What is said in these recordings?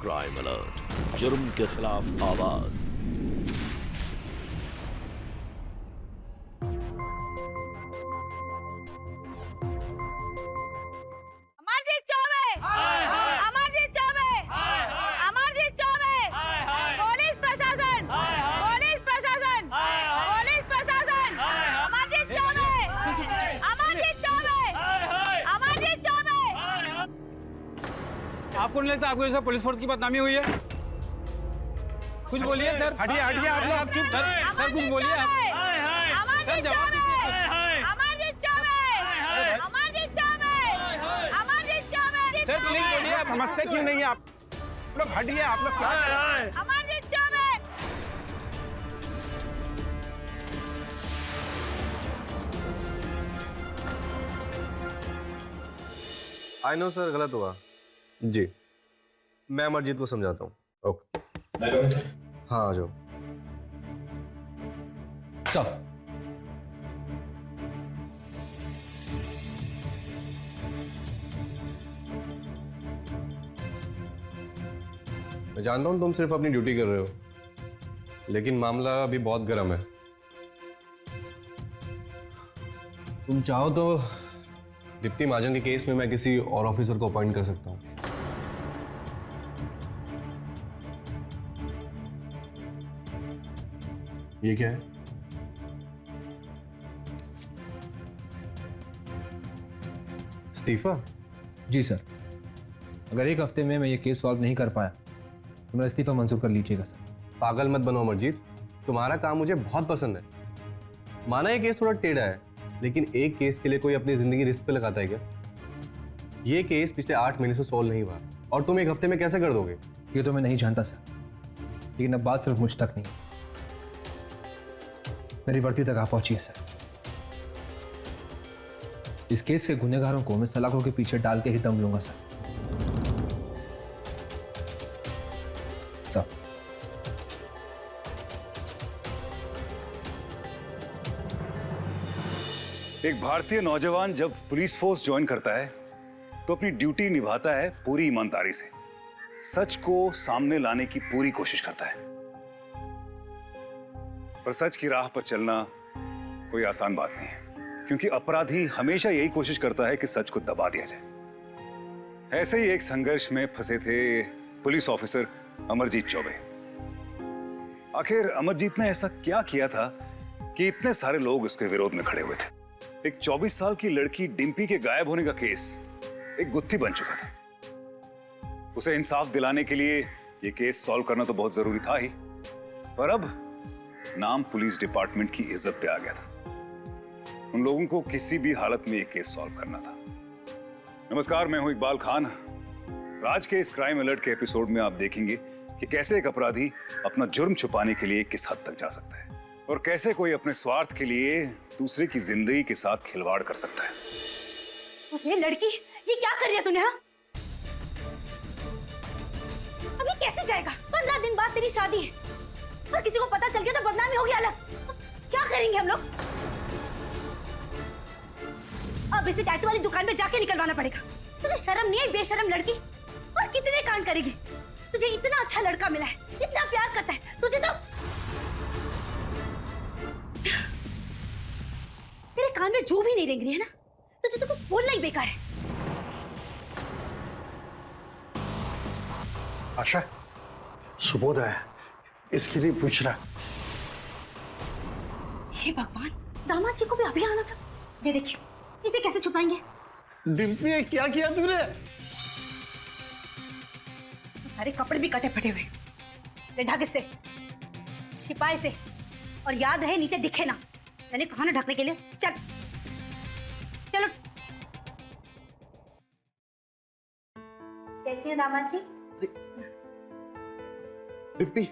Crime alert, जुर्म के खिलाफ आवाज। अमरजीत चौबे, अमरजीत चौबे, अमरजीत चौबे, पुलिस प्रशासन, पुलिस प्रशासन, पुलिस प्रशासन, अमरजीत चौबे, अमरजीत चौबे, अमरजीत चौबे। आपको नहीं लगता आपको जैसा पुलिस फोर्स की बदनामी हुई है? कुछ बोलिए सर। हटिए हटिए आप लोग। आप चुप सर, कुछ बोलिए आप। सर जवाब दीजिए। अमरजीत चौबे, अमरजीत चौबे, अमरजीत चौबे। सर प्लीज बोलिए। आप समझते क्यों नहीं आप लोग? हटिए आप लोग। क्या कर रहे हैं? Amarjeet Choubey. I know sir, गलत हुआ जी। मैं अमरजीत को समझाता हूँ। ओके हाँ आ जाओ। सर मैं जानता हूँ तुम सिर्फ अपनी ड्यूटी कर रहे हो, लेकिन मामला अभी बहुत गर्म है। तुम चाहो तो दीप्ति महाजन के केस में मैं किसी और ऑफिसर को अपॉइंट कर सकता हूँ। ये क्या है? इस्तीफा? जी सर, अगर एक हफ्ते में मैं ये केस सॉल्व नहीं कर पाया तो मेरा इस्तीफा मंजूर कर लीजिएगा सर। पागल मत बनो अमरजीत, तुम्हारा काम मुझे बहुत पसंद है। माना ये केस थोड़ा टेढ़ा है, लेकिन एक केस के लिए कोई अपनी जिंदगी रिस्क पे लगाता है क्या? ये केस पिछले 8 महीने से सॉल्व नहीं हुआ और तुम एक हफ्ते में कैसे कर दोगे? ये तो मैं नहीं जानता सर, लेकिन अब बात सिर्फ मुझ तक नहीं, मेरी वर्दी तक आ पहुंची है सर। इस केस के गुनहगारों को मैं सलाखों के पीछे डाल के ही दम लूंगा सर। सर एक भारतीय नौजवान जब पुलिस फोर्स ज्वाइन करता है तो अपनी ड्यूटी निभाता है पूरी ईमानदारी से, सच को सामने लाने की पूरी कोशिश करता है। पर सच की राह पर चलना कोई आसान बात नहीं है, क्योंकि अपराधी हमेशा यही कोशिश करता है कि सच को दबा दिया जाए। ऐसे ही एक संघर्ष में फंसे थे पुलिस ऑफिसर अमरजीत चौबे। आखिर अमरजीत ने ऐसा क्या किया था कि इतने सारे लोग उसके विरोध में खड़े हुए थे? एक 24 साल की लड़की डिम्पी के गायब होने का केस एक गुत्थी बन चुका था। उसे इंसाफ दिलाने के लिए यह केस सॉल्व करना तो बहुत जरूरी था ही, पर अब नाम पुलिस डिपार्टमेंट की इज्जत पे आ गया था। उन लोगों को किसी भी हालत में यह केस सॉल्व करना था। नमस्कार, मैं हूं इकबाल खान। आज के इस क्राइम अलर्ट के एपिसोड में आप देखेंगे कि कैसे एक अपराधी अपना जुर्म छुपाने के लिए किस हद तक जा सकता है और कैसे कोई अपने स्वार्थ के लिए दूसरे की जिंदगी के साथ खिलवाड़ कर सकता है। अरे लड़की, ये क्या कर रही है तूने? हाँ, अभी कैसे जाएगा? 15 दिन बाद तेरी शादी है और किसी को पता चल गया तो बदनामी होगी अलग। क्या करेंगे हम लोग? अब इसे टैटू वाली दुकान में जाके निकलवाना पड़ेगा। तुझे शर्म नहीं है बेशरम लड़की? और कितने कांड करेगी? तुझे इतना अच्छा लड़का मिला है, इतना प्यार करता है, तुझे तो तेरे कान में जू भी नहीं रेंग रही है ना? तुझे तो कुछ बोलना ही बेकार है। आशा, सुबोध आया, इसके लिए पूछ रहा। हे भगवान, दामाद जी को भी अभी आना था। ये देखिए, इसे कैसे छुपाएंगे? डिम्पी, क्या किया तूने? सारे कपड़े भी कटे फटे हुए। ले ढक इसे, छिपाए से, और याद रहे नीचे दिखे ना। मैंने कहा ना ढकने के लिए। चल चलो। कैसी है दामाद जी? डिम्पी,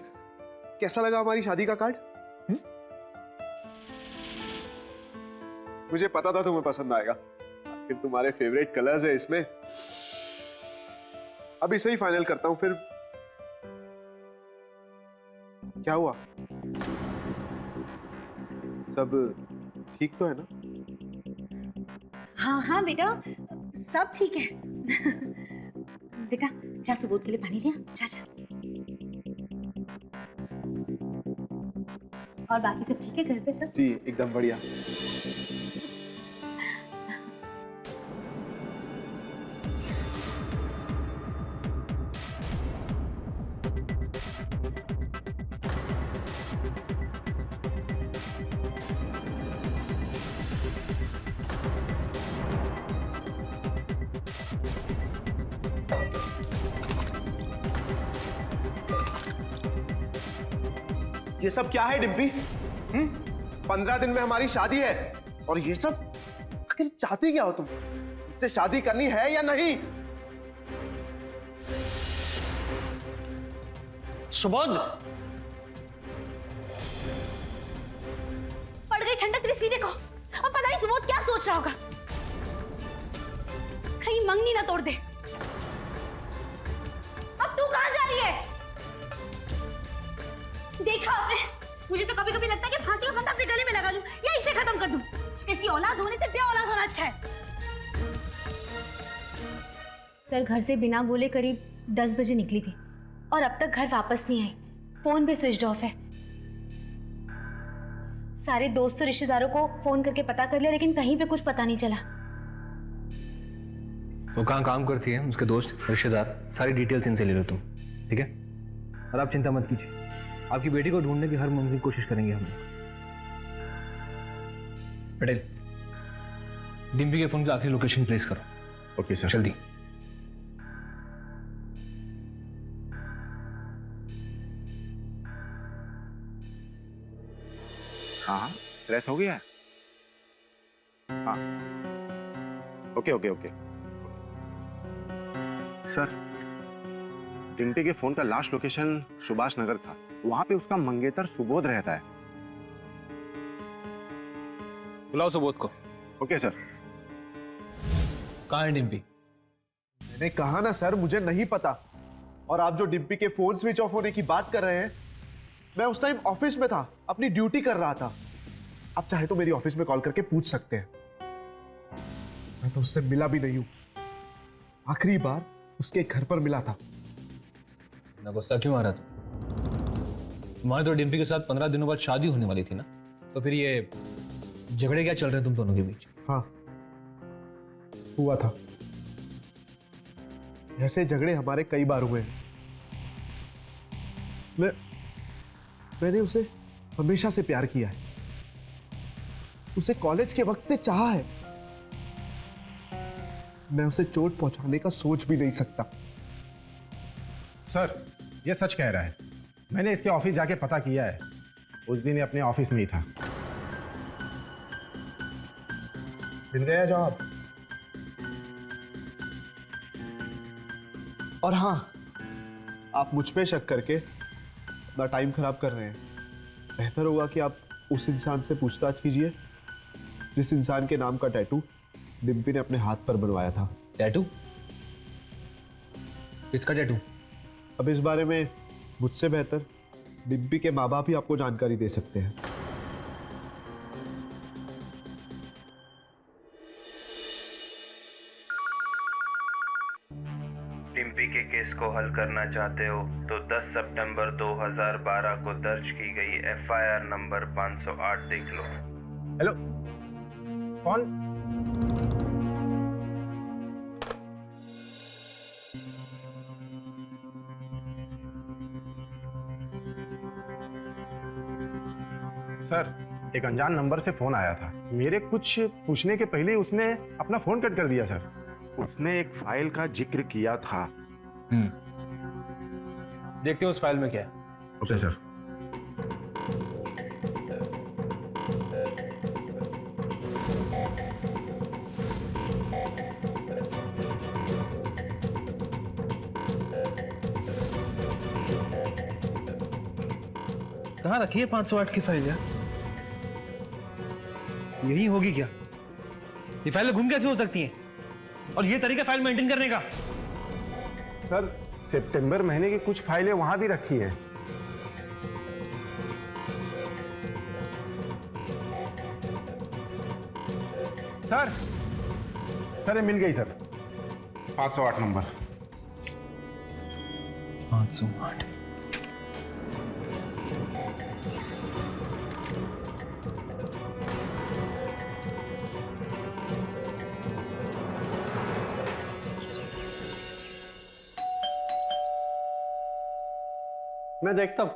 कैसा लगा हमारी शादी का कार्ड? मुझे पता था तुम्हें पसंद आएगा। आखिर तुम्हारे फेवरेट कलर्स है इसमें। अब इसे ही फाइनल करता हूं फिर। क्या हुआ? सब ठीक तो है ना? हाँ हाँ बेटा, सब ठीक है। बेटा जा सुबोध के लिए पानी लिया, जा जा। और बाकी सब ठीक है घर पे सब? जी एकदम बढ़िया। ये सब क्या है डिम्पी? 15 दिन में हमारी शादी है और ये सब आखिर चाहती क्या हो तुम? मुझसे शादी करनी है या नहीं? सुबोध, पड़ गई ठंडक तेरे सीने को। अब पता नहीं सुबोध क्या सोच रहा होगा, कहीं मंगनी ना तोड़ दे। अब तू कहां जा रही है? देखा आपने, मुझे तो कभी कभी लगता है कि फांसी का फंदा अपने गले में लगा लूं या इसे खत्म कर दूं। ऐसी औलाद होने से बे औलाद होना अच्छा है। सर घर से बिना बोले करीब 10 बजे निकली थी और अब तक घर वापस नहीं आई। फोन भी स्विच ऑफ है। सारे दोस्तों रिश्तेदारों को फोन करके पता कर लिया लेकिन कहीं पे कुछ पता नहीं चला। वो कहाँ काम करती है, उसके दोस्त रिश्तेदार, सारी डिटेल्स इनसे ले लो तुम, ठीक है? और आप चिंता मत कीजिए, आपकी बेटी को ढूंढने की हर मुमकिन कोशिश करेंगे हम। पटेल, डिम्पी के फोन की आखिरी लोकेशन ट्रेस करो। Okay sir. जल्दी। हाँ ट्रेस हो गया है। हाँ okay okay okay sir, Dimpy के फोन का लास्ट लोकेशन सुभाष नगर था, वहां पे उसका मंगेतर सुबोध रहता है। बुलाओ सुबोध को। Okay sir. कहाँ है डिम्पी? मैंने कहा ना सर, मुझे नहीं पता। और आप जो डिम्पी के फोन स्विच ऑफ होने की बात कर रहे हैं, मैं उस टाइम ऑफिस में था, अपनी ड्यूटी कर रहा था। आप चाहे तो मेरी ऑफिस में कॉल करके पूछ सकते हैं। मैं तो उससे मिला भी नहीं हूं। आखिरी बार उसके घर पर मिला था। ना गुस्सा क्यों आ रहा था? तुम्हारे तो डिम्पी के साथ 15 दिनों बाद शादी होने वाली थी ना, तो फिर ये झगड़े क्या चल रहे हैं तुम दोनों के बीच? हाँ हुआ था। ऐसे झगड़े हमारे कई बार हुए हैं। मैंने उसे हमेशा से प्यार किया है, उसे कॉलेज के वक्त से चाहा है। मैं उसे चोट पहुंचाने का सोच भी नहीं सकता। सर ये सच कह रहा है, मैंने इसके ऑफिस जाके पता किया है, उस दिन ये अपने ऑफिस में ही था। मिल गया जवाब। और हाँ, आप मुझ पे शक करके अपना टाइम खराब कर रहे हैं। बेहतर होगा कि आप उस इंसान से पूछताछ कीजिए जिस इंसान के नाम का टैटू डिम्पी ने अपने हाथ पर बनवाया था। टैटू? किसका टैटू? अब इस बारे में मुझसे बेहतर डिम्पी के माँ बाप ही आपको जानकारी दे सकते हैं। डिम्पी के केस को हल करना चाहते हो तो 10 सितंबर 2012 को दर्ज की गई FIR नंबर 508 देख लो। हेलो, कौन? सर एक अनजान नंबर से फोन आया था, मेरे कुछ पूछने के पहले ही उसने अपना फोन कट कर दिया सर। उसने एक फाइल का जिक्र किया था। देखते हैं उस फाइल में क्या है। Okay sir. कहाँ रखी है 508 की फाइल यार? यही होगी क्या? ये फाइलें गुम कैसे हो सकती हैं? और ये तरीका फाइल मेंटेन करने का? सर सितंबर महीने की कुछ फाइलें वहां भी रखी हैं। सर ये मिल गई सर, 508 नंबर। 508। मैं देखता हूं।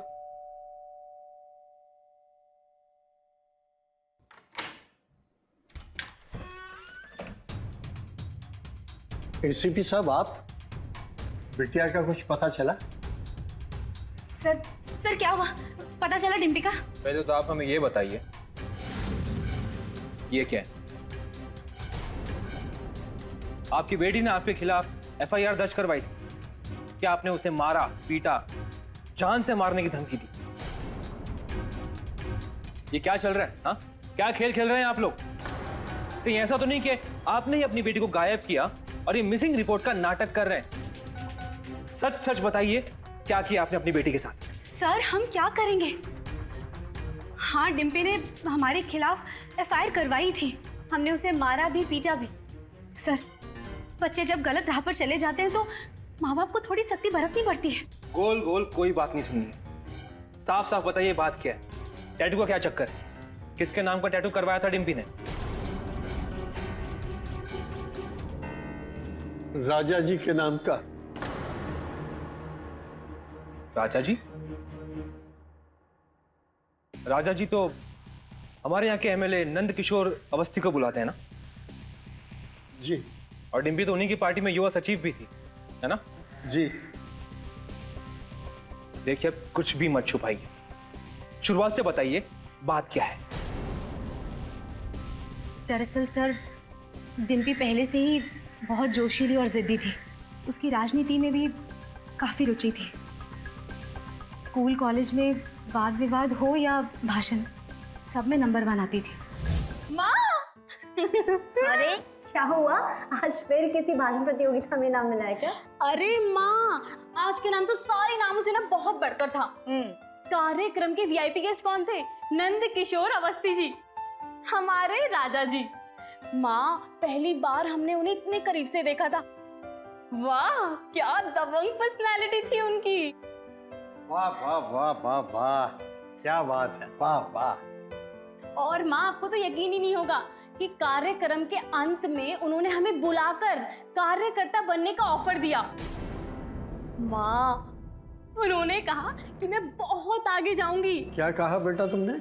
एसीपी साहब, आप बिटिया का कुछ पता चला? सर सर क्या हुआ? पता चला डिम्पी का? पहले तो आप हमें ये बताइए, ये क्या है? आपकी बेटी ने आपके खिलाफ एफआईआर दर्ज करवाई थी। क्या आपने उसे मारा, पीटा, जान से मारने की धमकी दी? ये क्या चल रहा है? हाँ, क्या खेल खेल रहे हैं आप लोग? कहीं ऐसा तो नहीं कि आपने ही अपनी बेटी को गायब किया और ये मिसिंग रिपोर्ट का नाटक कर रहे हैं? सच सच बताइए, क्या किया आपने अपनी बेटी के साथ? सर हम क्या करेंगे? हाँ, डिम्पी ने हमारे खिलाफ एफआईआर करवाई थी। हमने उसे मारा भी, पीटा भी। सर, बच्चे जब गलत राह पर चले जाते हैं तो माँ बाप को थोड़ी सख्ती बरतनी पड़ती है। गोल गोल कोई बात नहीं सुननी है। साफ साफ बताइए बात क्या है? टैटू का क्या चक्कर है? किसके नाम का टैटू करवाया था डिम्पी ने? राजा जी के नाम का। राजा जी? राजा जी तो हमारे यहाँ के एमएलए नंद किशोर अवस्थी को बुलाते हैं ना? जी। और डिम्पी तो उन्हीं की पार्टी में युवा सचिव भी थी, है ना? जी। देखिए, कुछ भी मत छुपाइए, शुरुआत से बताइए बात क्या है? दरअसल सर, डिम्पी पहले से ही बहुत जोशीली और जिद्दी थी। उसकी राजनीति में भी काफी रुचि थी। स्कूल कॉलेज में वाद विवाद हो या भाषण, सब में नंबर 1 आती थी। माँ! अरे क्या हुआ? आज फिर किसी भाषण प्रतियोगिता में नाम मिला है क्या? अरे माँ, आज के नाम तो सारे नामों से ना बहुत बढ़कर था। कार्यक्रम के वीआईपी गेस्ट कौन थे? नंद किशोर अवस्थी जी, हमारे राजा जी। माँ, पहली बार हमने उन्हें इतने करीब से देखा था। वाह, क्या दबंग पर्सनालिटी थी उनकी। वाह वाह वाह वाह वाह, क्या बात है, वाह वाह। और माँ, आपको तो यकीन ही नहीं होगा कि कार्यक्रम के अंत में उन्होंने हमें बुलाकर कार्यकर्ता बनने का ऑफर दिया। माँ, उन्होंने कहा कि मैं बहुत आगे जाऊंगी। क्या कहा बेटा तुमने?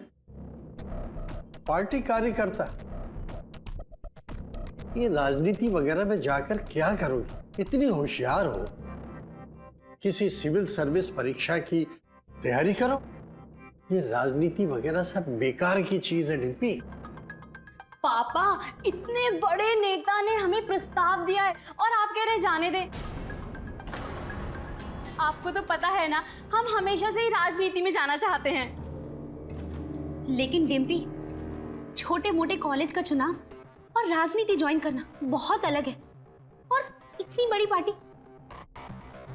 पार्टी कार्यकर्ता? ये राजनीति वगैरह में जाकर क्या करोगी? इतनी होशियार हो, किसी सिविल सर्विस परीक्षा की तैयारी करो। ये राजनीति वगैरह सब बेकार की चीज है डिम्पी। पापा, इतने बड़े नेता ने हमें प्रस्ताव दिया है और आप कह रहे जाने दे। आपको तो पता है ना, हम हमेशा से ही राजनीति में जाना चाहते हैं। लेकिन डिम्पी, छोटे मोटे कॉलेज का चुनाव और राजनीति ज्वाइन करना बहुत अलग है। और इतनी बड़ी पार्टी,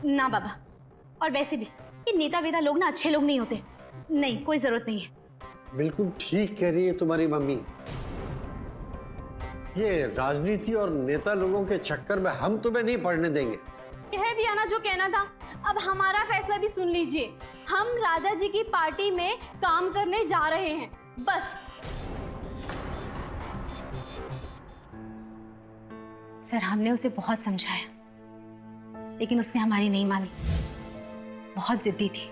ना बाबा। और वैसे भी ये नेता वेता लोग ना अच्छे लोग नहीं होते। नहीं, कोई जरूरत नहीं है। बिल्कुल ठीक कह रही है तुम्हारी मम्मी। ये राजनीति और नेता लोगों के चक्कर में हम तुम्हें नहीं पड़ने देंगे। कह दिया ना जो कहना था। अब हमारा फैसला भी सुन लीजिए। हम राजा जी की पार्टी में काम करने जा रहे हैं, बस। सर, हमने उसे बहुत समझाया, लेकिन उसने हमारी नहीं मानी। बहुत जिद्दी थी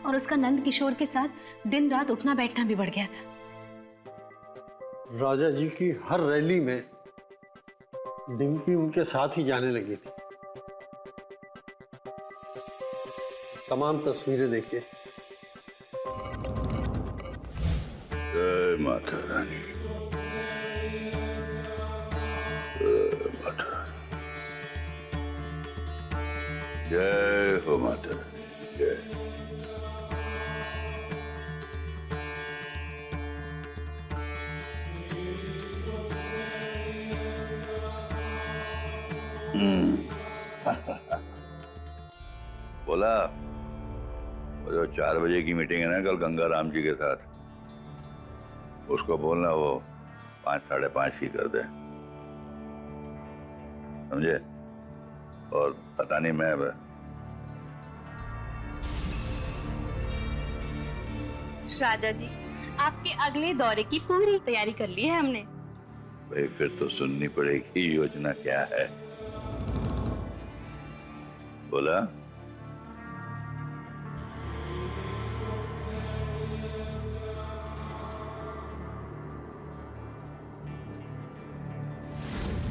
और उसका नंद किशोर के साथ दिन रात उठना बैठना भी बढ़ गया था। राजा जी की हर रैली में डिम्पी उनके साथ ही जाने लगी थी। तमाम तस्वीरें देखिए। जय माता रानी, जय माता रानी, जय हो माता रानी, जय। बोला, वो जो 4 बजे की मीटिंग है ना कल गंगाराम जी के साथ, उसको बोलना वो 5 साढ़े 5 की कर दे, समझे? और पता नहीं, मैं राजा जी, आपके अगले दौरे की पूरी तैयारी कर ली है हमने। भाई फिर तो सुननी पड़ेगी योजना क्या है। बोला।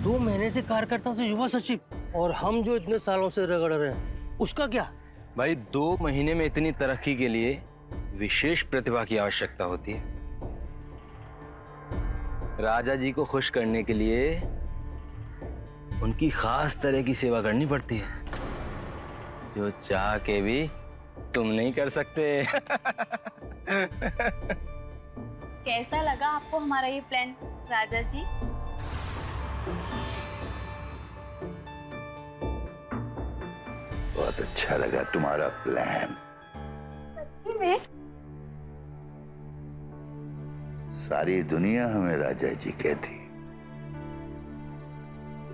दो महीने से कार्यकर्ता से युवा सचिव, और हम जो इतने सालों से रगड़ रहे हैं उसका क्या? भाई 2 महीने में इतनी तरक्की के लिए विशेष प्रतिभा की आवश्यकता होती है। राजा जी को खुश करने के लिए उनकी खास तरह की सेवा करनी पड़ती है, जो चाह के भी तुम नहीं कर सकते। कैसा लगा आपको हमारा ये प्लान राजा जी? बहुत अच्छा लगा तुम्हारा प्लान। सच्ची में? सारी दुनिया हमें राजा जी कहती,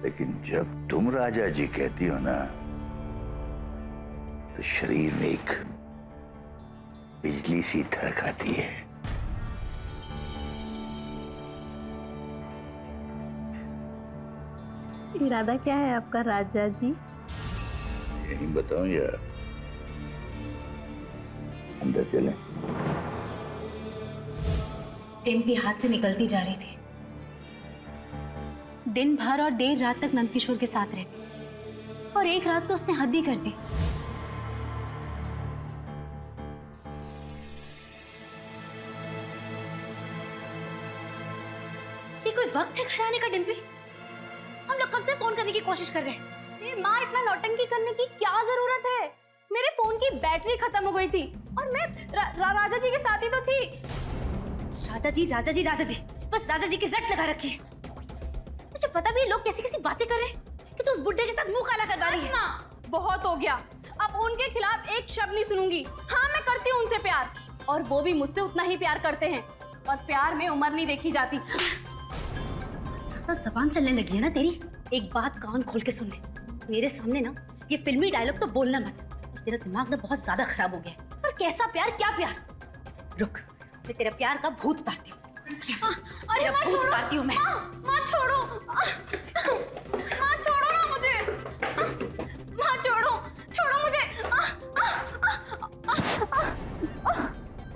लेकिन जब तुम राजा जी कहती हो ना, तो शरीर में एक बिजली सी धड़क आती है। इरादा क्या है आपका राजा जी? यही बताऊं या अंदर चलें? डिम्पी हाथ से निकलती जा रही थी। दिन भर और देर रात तक नंदकिशोर के साथ रहती, और एक रात तो उसने हद ही कर दी। ये कोई वक्त है घर आने का डिम्पी? हम लोग कब से फोन करने की कोशिश कर रहे हैं। माँ, इतना नौटंकी करने की क्या जरूरत है? मेरे फोन की बैटरी खत्म हो गई थी और मैं राजा जी के साथ ही तो थी। राजा जी राजा जी राजा जी, बस राजा जी की रट लगा रखी है। तुझे पता भी है लोग कैसी कैसी बातें कर रहे हैं कि तू उस बुड्ढे के साथ मुंह काला करवा रही है। माँ, बहुत हो गया। अब उनके खिलाफ एक शब्द नहीं सुनूंगी। हाँ, मैं करती हूँ उनसे प्यार, और वो भी मुझसे उतना ही प्यार करते हैं, और प्यार में उम्र नहीं देखी जाती। ज्यादा जबान चलने लगी है ना तेरी। एक बात कान खोल के सुन ले, मेरे सामने ना ये फिल्मी डायलॉग तो बोलना मत। तेरा दिमाग ना बहुत ज्यादा खराब हो गया है। पर कैसा प्यार, क्या प्यार? रुक, मैं तेरा प्यार का भूत उतारती हूँ। अरे माँ, भूत उतारती हूँ मैं। माँ छोड़ो, माँ छोड़ो ना मुझे, माँ छोड़ो, छोड़ो मुझे।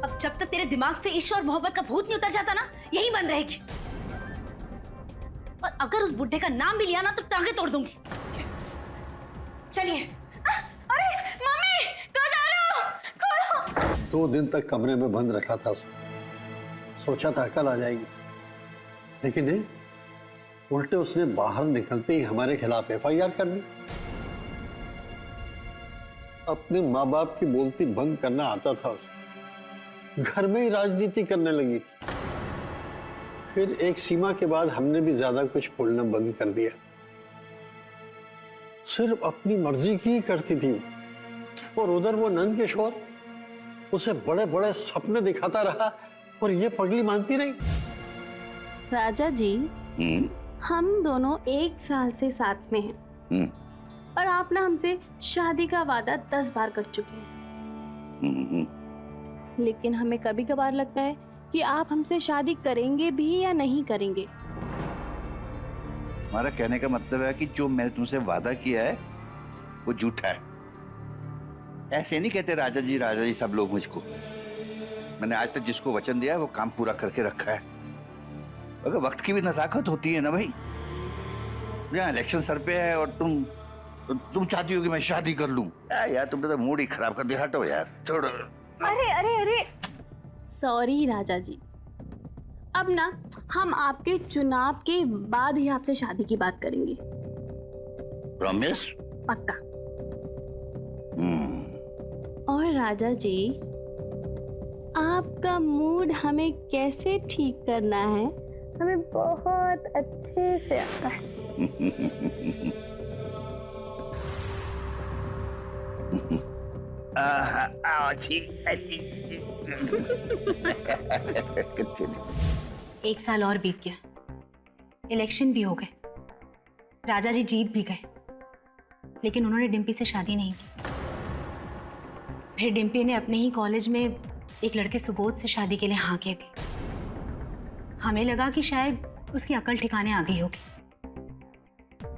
अब जब तक तेरे दिमाग से इश्क और मोहब्बत का भूत नहीं उतर जाता ना, यही बंद रहेगी। और अगर उस बुड्ढे का नाम भी लिया ना, तो टांगे तोड़ दूंगी। चलिए। अरे मम्मी, कहाँ जा रहे हो? खोलो। 2 दिन तक कमरे में बंद रखा था उसे, सोचा था कल आ जाएगी, लेकिन नहीं, उल्टे उसने बाहर निकलते ही हमारे खिलाफ FIR कर दी। अपने माँ बाप की बोलती बंद करना आता था उसे, घर में ही राजनीति करने लगी थी। फिर एक सीमा के बाद हमने भी ज्यादा कुछ बोलना बंद कर दिया। सिर्फ अपनी मर्जी की ही करती थी, और उधर वो नंदकिशोर उसे बड़े बड़े सपने दिखाता रहा, और ये पगली मानती रही। राजा जी, हम दोनों 1 साल से साथ में हैं, और आप ना हमसे शादी का वादा 10 बार कर चुके हैं। लेकिन हमें कभी कभार लगता है कि आप हमसे शादी करेंगे भी या नहीं करेंगे। हमारा कहने का मतलब है कि जो मैंने तुमसे वादा किया है वो झूठा है। ऐसे नहीं कहते राजा जी सब लोग मुझको। मैंने आज तक जिसको वचन दिया है वो काम पूरा करके रखा है। अगर वक्त की भी नज़ाकत होती है ना भाई। यहाँ इलेक्शन सर पे है और तुम चाहती हो कि मैं शादी कर लूं। यार तुमने तो मूड ही खराब कर दिया। हटो यार, छोड़ो। अरे अरे अरे, सॉरी राजा जी। अब ना हम आपके चुनाव के बाद ही आपसे शादी की बात करेंगे। प्रॉमिस? पक्का। और राजा जी, आपका मूड हमें कैसे ठीक करना है हमें बहुत अच्छे से आता है। एक साल और बीत गया, इलेक्शन भी हो गए, राजा जी जीत भी गए, लेकिन उन्होंने डिम्पी से शादी नहीं की। फिर डिम्पी ने अपने ही कॉलेज में एक लड़के सुबोध से शादी के लिए हाँ कह दी। हमें लगा कि शायद उसकी अकल ठिकाने आ गई होगी,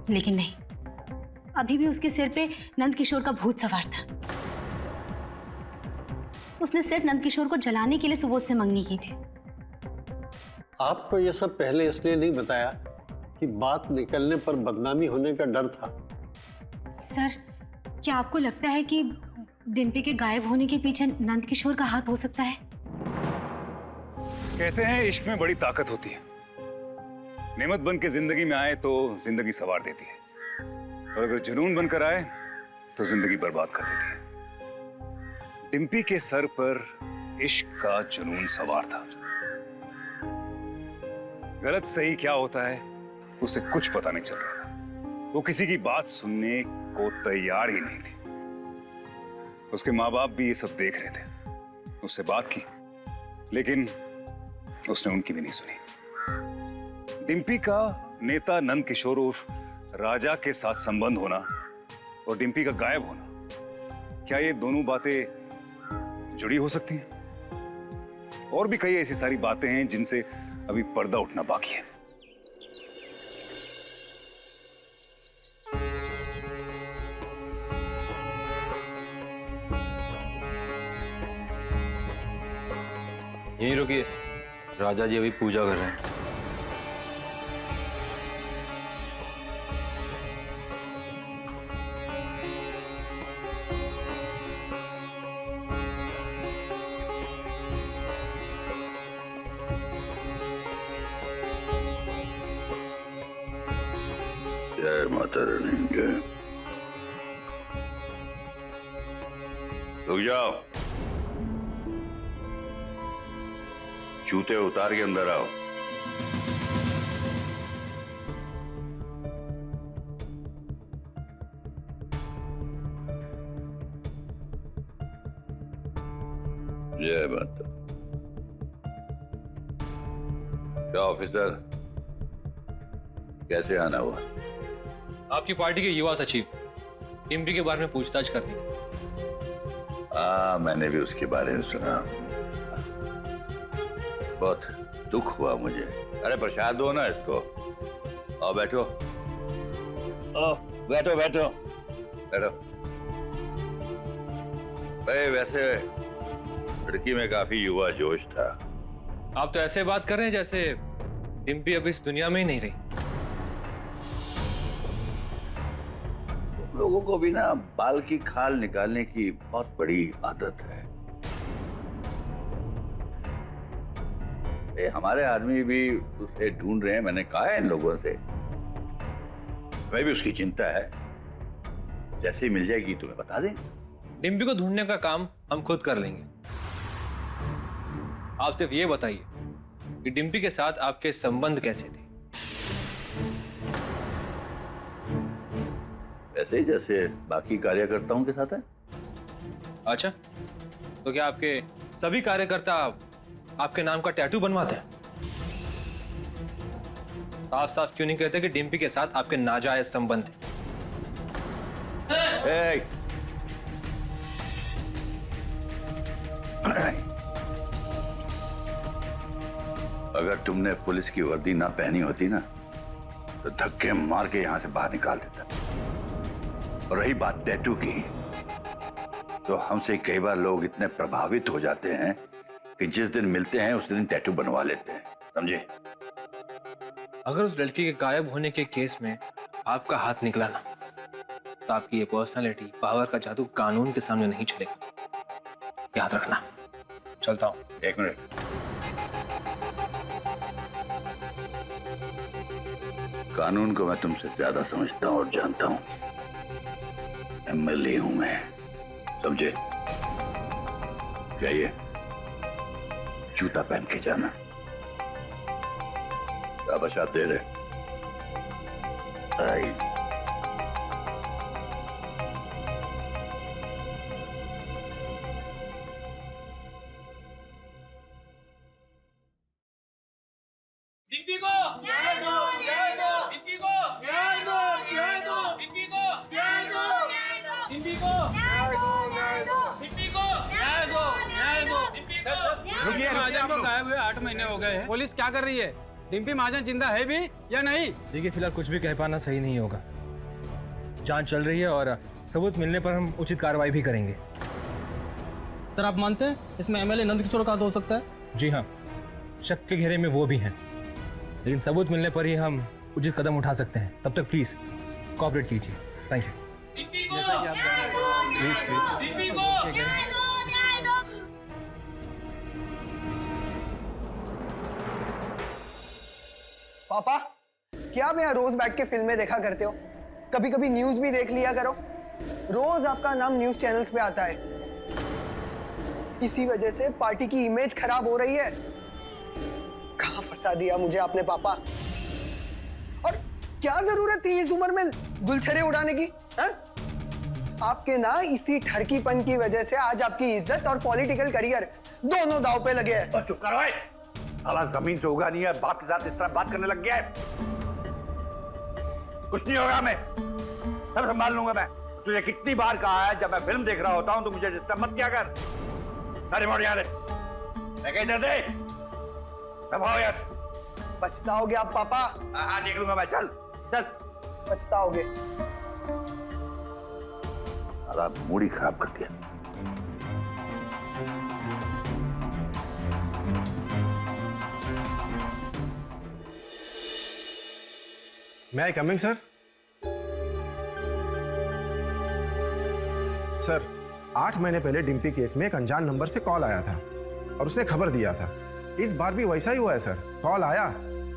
लेकिन नहीं, अभी भी उसके सिर पे नंद किशोर का भूत सवार था। उसने सिर्फ नंद किशोर को जलाने के लिए सुबोध से मंगनी की थी। आपको ये सब पहले इसलिए नहीं बताया कि बात निकलने पर बदनामी होने का डर था। सर, क्या आपको लगता है कि डिम्पी के गायब होने के पीछे नंद किशोर का हाथ हो सकता है? कहते हैं इश्क में बड़ी ताकत होती है। नेमत बन के जिंदगी में आए तो जिंदगी संवार देती है, और अगर जुनून बनकर आए तो जिंदगी बर्बाद कर देती है। डिम्पी के सर पर इश्क का जुनून सवार था। गलत सही क्या होता है उसे कुछ पता नहीं चल रहा था। वो किसी की बात सुनने को तैयार ही नहीं थी। उसके माँ बाप भी ये सब देख रहे थे। उससे बात की, लेकिन उसने उनकी भी नहीं सुनी। डिम्पी का नेता नंद किशोर उर्फ राजा के साथ संबंध होना और डिम्पी का गायब होना, क्या ये दोनों बातें जुड़ी हो सकती हैं? और भी कई ऐसी सारी बातें हैं जिनसे अभी पर्दा उठना बाकी है। यहीं रुकिए, राजा जी अभी पूजा कर रहे हैं। जय माता रानी। जय। रुक जाओ, जूते उतार के अंदर आओ। जय माता। क्या ऑफिसर, कैसे आना हुआ? आपकी पार्टी के युवा सचिव डिम्पी के बारे में पूछताछ करनी थी। मैंने भी उसके बारे में सुना। बहुत दुख हुआ मुझे। अरे प्रसाद दो ना इसको। आओ बैठो। बैठो बैठो बैठो। भाई वैसे लड़की में काफी युवा जोश था। आप तो ऐसे बात कर रहे हैं जैसे डिम्पी अभी इस दुनिया में ही नहीं रही। लोगों को भी ना बाल की खाल निकालने की बहुत बड़ी आदत है। हमारे आदमी भी उसे ढूंढ रहे हैं। मैंने कहा है इन लोगों से, मैं भी उसकी चिंता है। जैसे ही मिल जाएगी तुम्हें बता देंगे। डिम्पी को ढूंढने का काम हम खुद कर लेंगे। आप सिर्फ ये बताइए कि डिम्पी के साथ आपके संबंध कैसे थे? ऐसे ही जैसे बाकी कार्यकर्ताओं के साथ है। अच्छा, तो क्या आपके सभी कार्यकर्ता आपके नाम का टैटू बनवाते हैं? साफ साफ क्यों नहीं कहते कि डिम्पी के साथ आपके नाजायज संबंध थे? अगर तुमने पुलिस की वर्दी ना पहनी होती ना तो धक्के मार के यहां से बाहर निकाल देता। और रही बात टैटू की, तो हमसे कई बार लोग इतने प्रभावित हो जाते हैं कि जिस दिन मिलते हैं उस दिन टैटू बनवा लेते हैं, समझे? अगर उस लड़की के गायब होने के केस में आपका हाथ निकला ना, तो आपकी ये पर्सनालिटी, पावर का जादू कानून के सामने नहीं चलेगा। याद रखना। चलता हूं। एक मिनट। कानून को मैं तुमसे ज्यादा समझता हूं और जानता हूं। एमएलए हूं मैं, समझे? जाइए, जूता पहन के जाना। क्या बशात दे रहे? आई। डिम्पी को न्याय दो, न्याय दो। डिम्पी को न्याय दो, न्याय दो। डिम्पी को न्याय दो, न्याय दो। डिम्पी को न्याय दो, न्याय दो। डिम्पी को न्याय दो, न्याय दो। डिम्पी को रुकिए, महाजन को गायब हुए 8 महीने हो गए हैं। पुलिस क्या कर रही है? डिम्पी महाजन जिंदा है भी या नहीं? देखिए फिलहाल कुछ भी कह पाना सही नहीं होगा। जांच चल रही है और सबूत मिलने पर हम उचित कार्रवाई भी करेंगे। सर आप मानते हैं इसमें एमएलए नंदकिशोर का हाथ हो सकता है? जी हाँ, शक के घेरे में वो भी हैं, लेकिन सबूत मिलने पर ही हम उचित कदम उठा सकते हैं। तब तक प्लीज कोऑपरेट कीजिए। Thank you. जैसा कि आप प्लीज पापा, क्या आप यहाँ रोज बैठ के फिल्में देखा करते हो? कभी कभी न्यूज भी देख लिया करो। रोज आपका नाम न्यूज चैनल्स पे आता है। इसी वजह से पार्टी की इमेज खराब हो रही है। कहाँ फंसा दिया मुझे आपने पापा। और क्या जरूरत थी इस उम्र में गुलछरे उड़ाने की? हा? आपके ना इसी ठरकीपन की वजह से आज आपकी इज्जत और पॉलिटिकल करियर दोनों दांव पे लगे हैं। चुप करो, साला जमीन से उगा नहीं है, बाप के साथ इस तरह बात करने लग गया है। कुछ नहीं होगा, मैं सब संभाल लूंगा। मैं तुझे कितनी बार कहा है, जब मैं फिल्म देख रहा होता हूं तो मुझे डिस्टर्ब मत किया कर। अरे मोड़ यार, मैं कहीं दे यार। पछताओगे आप पापा। हाँ देख लूंगा मैं। चल चल, पछताओगे। मूड ही खराब कर दिया। मैं आई कमिंग सर? सर 8 महीने पहले डिम्पी केस में एक अनजान नंबर से कॉल आया था और उसने खबर दिया था। इस बार भी वैसा ही हुआ है सर। कॉल आया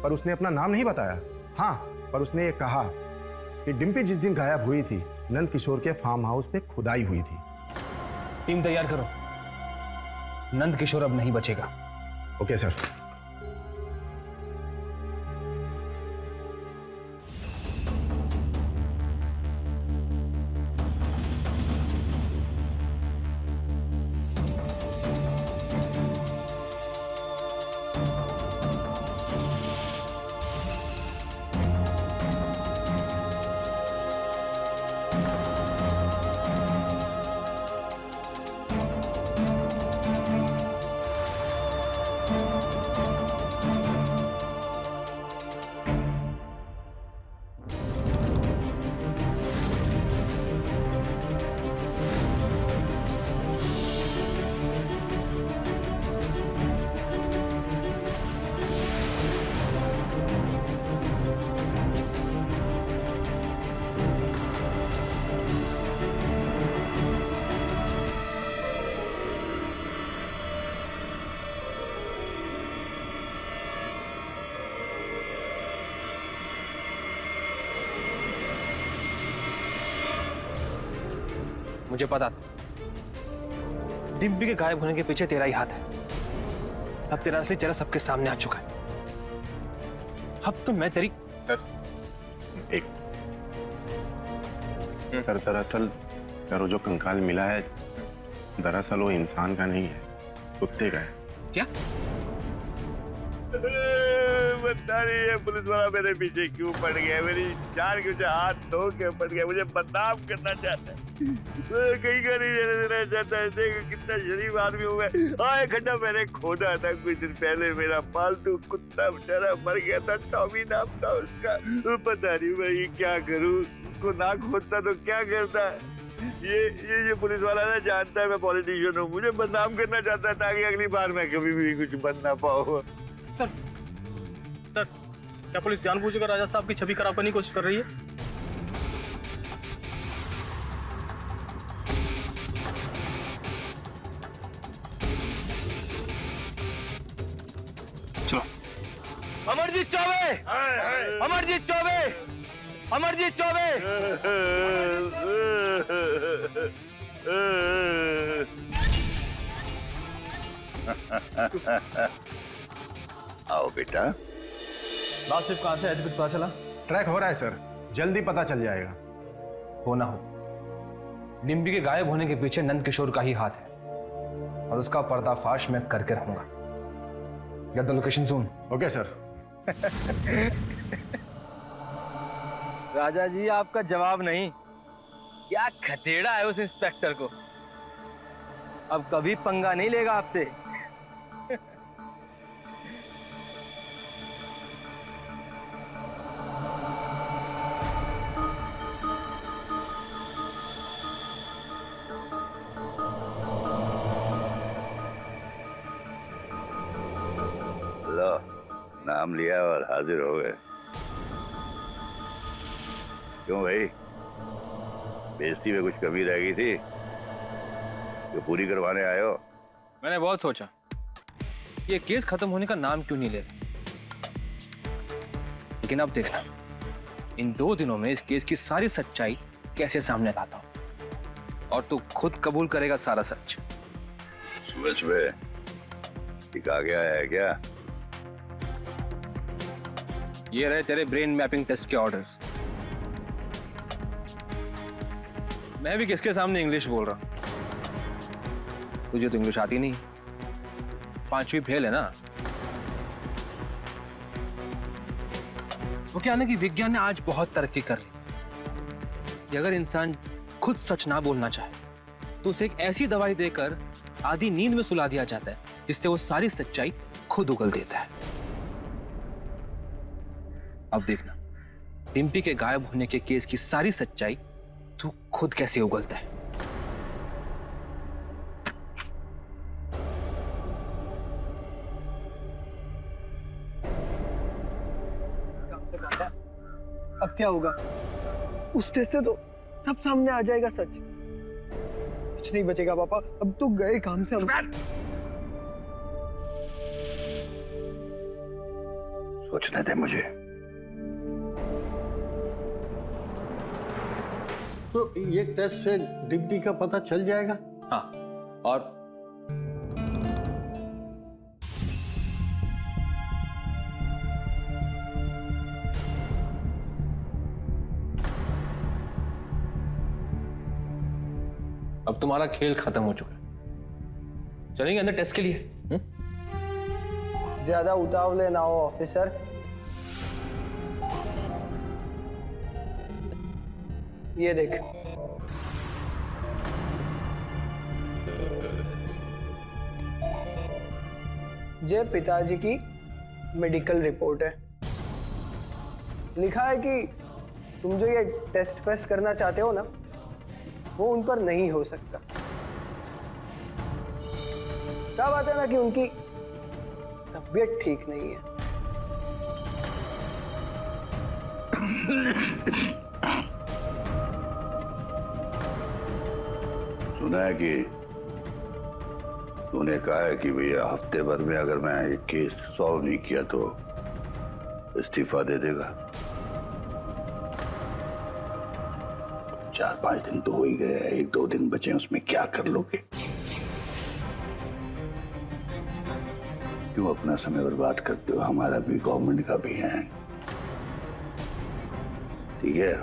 पर उसने अपना नाम नहीं बताया। हाँ, पर उसने ये कहा कि डिम्पी जिस दिन गायब हुई थी नंद किशोर के फार्म हाउस पे खुदाई हुई थी। टीम तैयार करो, नंद किशोर अब नहीं बचेगा। Okay sir. मुझे पता था डिम्पी के गायब होने के पीछे तेरा ही हाथ है। अब तेरा असली चेहरा सबके सामने आ चुका है। अब तो मैं तेरी एक सर, दरअसल सर वो जो कंकाल मिला है दरअसल वो इंसान का नहीं है, कुत्ते का है। क्या? बता नहीं है पुलिस वाला मेरे पीछे क्यों पड़ गया। मेरी जान के मुझे हाथ धो के पड़ गया। मुझे बदनाम करना चाहता है, कहीं का नहीं देना चाहता है। देखो कितना शरीफ आदमी हूँ मैं। एक घंटा मैंने खोदा था कुछ दिन पहले। मेरा पालतू कुत्ता बेचारा मर गया था, टॉमी नाम था उसका। पता नहीं मैं ये क्या करूँ। उसको ना खोदता तो क्या करता। ये पुलिस वाला ना जानता है मैं पॉलिटिशियन हूँ। मुझे बदनाम करना चाहता है ताकि अगली बार मैं कभी भी कुछ बन ना पाऊँ। सर क्या पुलिस जानबूझकर राजा साहब की छवि खराब करने की कोशिश कर रही है? चलो। अमरजीत चौबे, अमरजीत चौबे, अमरजीत चौबे। आओ बेटा। लास्ट ट्रिप कहाँ से है, कुछ पता चला? ट्रैक हो रहा है सर, जल्दी पता चल जाएगा। हो ना हो, डिम्पी के गायब होने के पीछे नंद किशोर का ही हाथ है और उसका पर्दाफाश मैं करके रहूंगा। Get the location soon. Okay sir. Raja ji आपका जवाब नहीं। क्या खतेड़ा है उस इंस्पेक्टर को। अब कभी पंगा नहीं लेगा आपसे। नाम लिया और हाजिर हो गए। क्यों भाई, बेइज्जती में कुछ कमी रह गई थी जो पूरी करवाने आए हो? मैंने बहुत सोचा ये केस खत्म होने का नाम क्यों नहीं ले रहे, लेकिन अब देखना इन 2 दिनों में इस केस की सारी सच्चाई कैसे सामने लाता हूं और तू खुद कबूल करेगा सारा सच। सुबह सुबह दिखा गया है क्या? ये रहे तेरे ब्रेन मैपिंग टेस्ट के ऑर्डर्स। मैं भी किसके सामने इंग्लिश बोल रहा हूं, तुझे तो इंग्लिश आती नहीं, 5वीं फेल है ना। वो क्या ना कि विज्ञान ने आज बहुत तरक्की कर ली कि अगर इंसान खुद सच ना बोलना चाहे तो उसे एक ऐसी दवाई देकर आधी नींद में सुला दिया जाता है जिससे वो सारी सच्चाई खुद उगल देता है। अब देखना डिम्पी के गायब होने के केस की सारी सच्चाई तू खुद कैसे उगलता है। अब क्या होगा? उस टेस्ट से तो सब सामने आ जाएगा सच। कुछ नहीं बचेगा पापा, अब तो गए काम से हम। सोचने दे मुझे। तो ये टेस्ट से डिम्पी का पता चल जाएगा? हाँ, और अब तुम्हारा खेल खत्म हो चुका है। चलेंगे अंदर टेस्ट के लिए। ज्यादा उतावले ना हो ऑफिसर। ये देख, जय पिताजी की मेडिकल रिपोर्ट है। लिखा है कि तुम जो ये टेस्ट वेस्ट करना चाहते हो ना, वो उन पर नहीं हो सकता। क्या बात है ना कि उनकी तबीयत ठीक नहीं है। सुना है कि तूने कहा है कि भैया हफ्ते भर में अगर मैं ये केस सॉल्व नहीं किया तो इस्तीफा दे देगा। 4-5 दिन तो हो ही गए हैं, 1-2 दिन बचे हैं, उसमें क्या कर लोगे? क्यों अपना समय बर्बाद करते हो? हमारा भी गवर्नमेंट का भी है, ठीक है?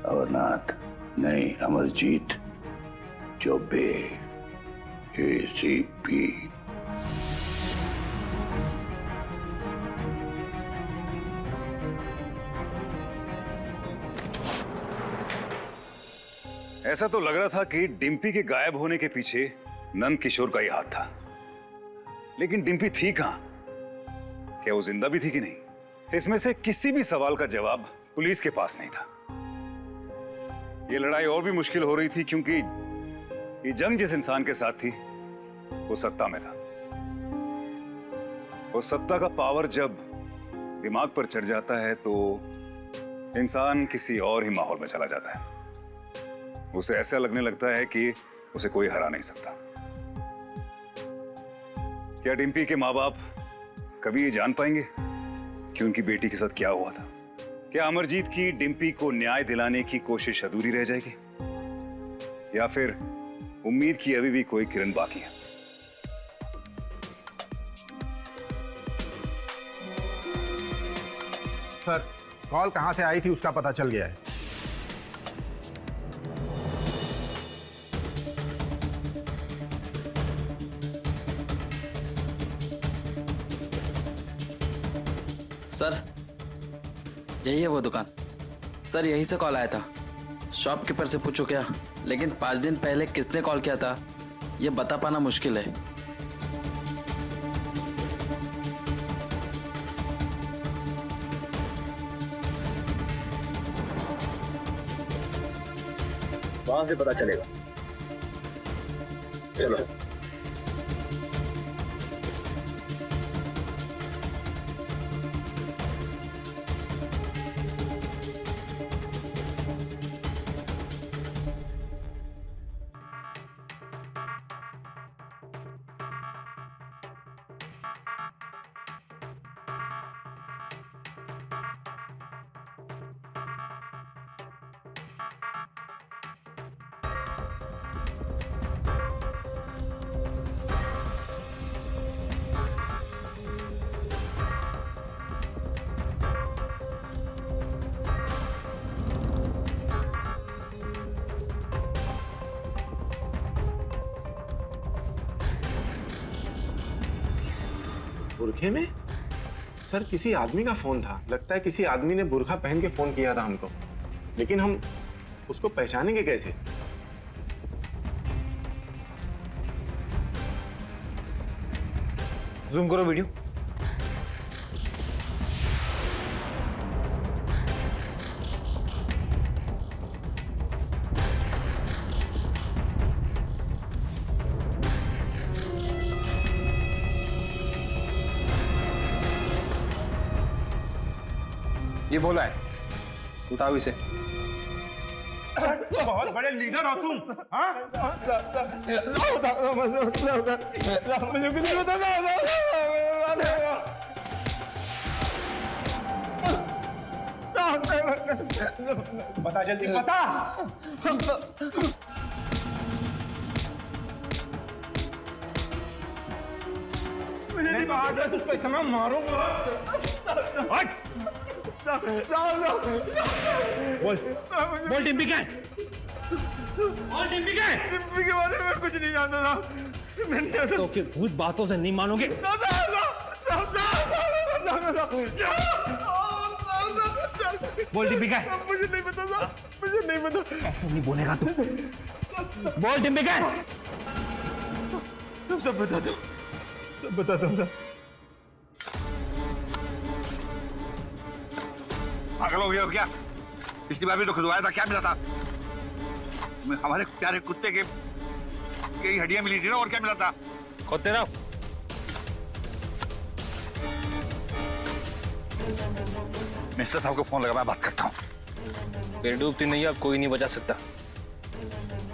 अमरनाथ नहीं, अमरजीत चौबे ACP। ऐसा तो लग रहा था कि डिम्पी के गायब होने के पीछे नंद किशोर का ही हाथ था, लेकिन डिम्पी थी कहां? क्या वो जिंदा भी थी कि नहीं? इसमें से किसी भी सवाल का जवाब पुलिस के पास नहीं था। ये लड़ाई और भी मुश्किल हो रही थी क्योंकि ये जंग जिस इंसान के साथ थी वो सत्ता में था। वो सत्ता का पावर जब दिमाग पर चढ़ जाता है तो इंसान किसी और ही माहौल में चला जाता है। उसे ऐसा लगने लगता है कि उसे कोई हरा नहीं सकता। क्या डिम्पी के माँ बाप कभी ये जान पाएंगे कि उनकी बेटी के साथ क्या हुआ था? क्या अमरजीत की डिम्पी को न्याय दिलाने की कोशिश अधूरी रह जाएगी, या फिर उम्मीद की अभी भी कोई किरण बाकी है? सर, कॉल कहां से आई थी उसका पता चल गया है। सर, यही है वो दुकान। सर, यहीं से कॉल आया था। शॉपकीपर से पूछो क्या, लेकिन 5 दिन पहले किसने कॉल किया था ये बता पाना मुश्किल है। वहां से पता चलेगा। चलो। बुरखे में? सर किसी आदमी का फोन था, लगता है किसी आदमी ने बुरखा पहन के फोन किया था हमको, लेकिन हम उसको पहचानेंगे कैसे? जूम करो वीडियो। ये बोला है, उठाओ इसे। बहुत बड़े लीडर हो तुम, हाँ? मुझे कुछ नहीं बता जल्दी बता। मुझे नहीं पता, तुझको इतना मारूंगा। बोल डिम्पी क्या है? बोल डिम्पी क्या है? डिम्पी के बारे में कुछ नहीं जानता था। मैं नहीं जानता। तो भूत बातों से नहीं मानोगे? बोल डिम्पी क्या है? मुझे नहीं पता था, मुझे नहीं पता। ऐसे नहीं बोलेगा तू। बोल डिम्पी क्या है? तुम सब बता दो, सब बता दो सब। पागल हो गया हो क्या? पिछली बार भी तो खुदवाया था, क्या मिला था? हमारे प्यारे कुत्ते के हड्डियां मिली थी ना, और क्या मिला था? खोदते रहो। मिनिस्टर साहब को फोन लगा, मैं बात करता हूँ। फिर डूबती नहीं, अब कोई नहीं बचा सकता।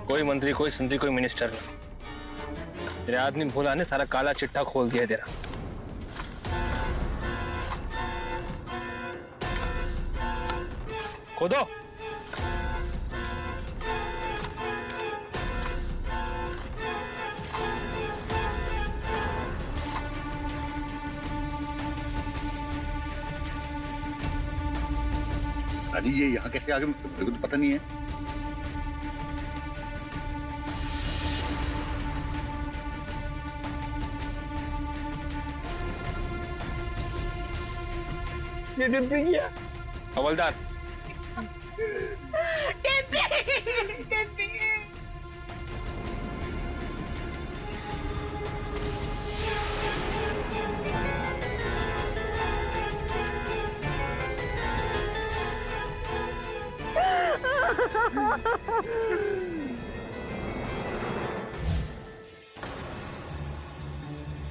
कोई मंत्री, कोई संतरी, कोई मिनिस्टर नहीं। तेरे आदमी भोला ने सारा काला चिट्ठा खोल दिया तेरा। खोदो। अरे ये यहाँ कैसे आगे, मेरे को तो पता नहीं है। ये डिम्पी किया? हवलदार।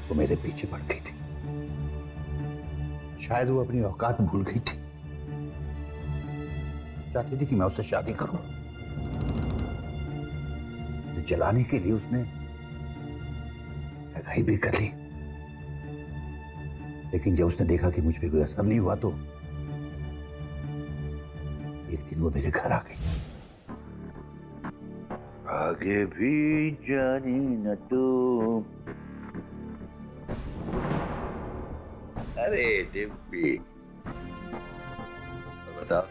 वो मेरे पीछे पड़ गई थी, शायद वो अपनी औकात भूल गई थी। चाहती थी कि मैं उससे शादी करूं। तो जलाने के लिए उसने सगाई भी कर ली, लेकिन जब उसने देखा कि मुझ पे कोई असर नहीं हुआ तो एक दिन वो मेरे घर आ गई। आगे भी जानी न तुम। अरे डिम्पी, बताओ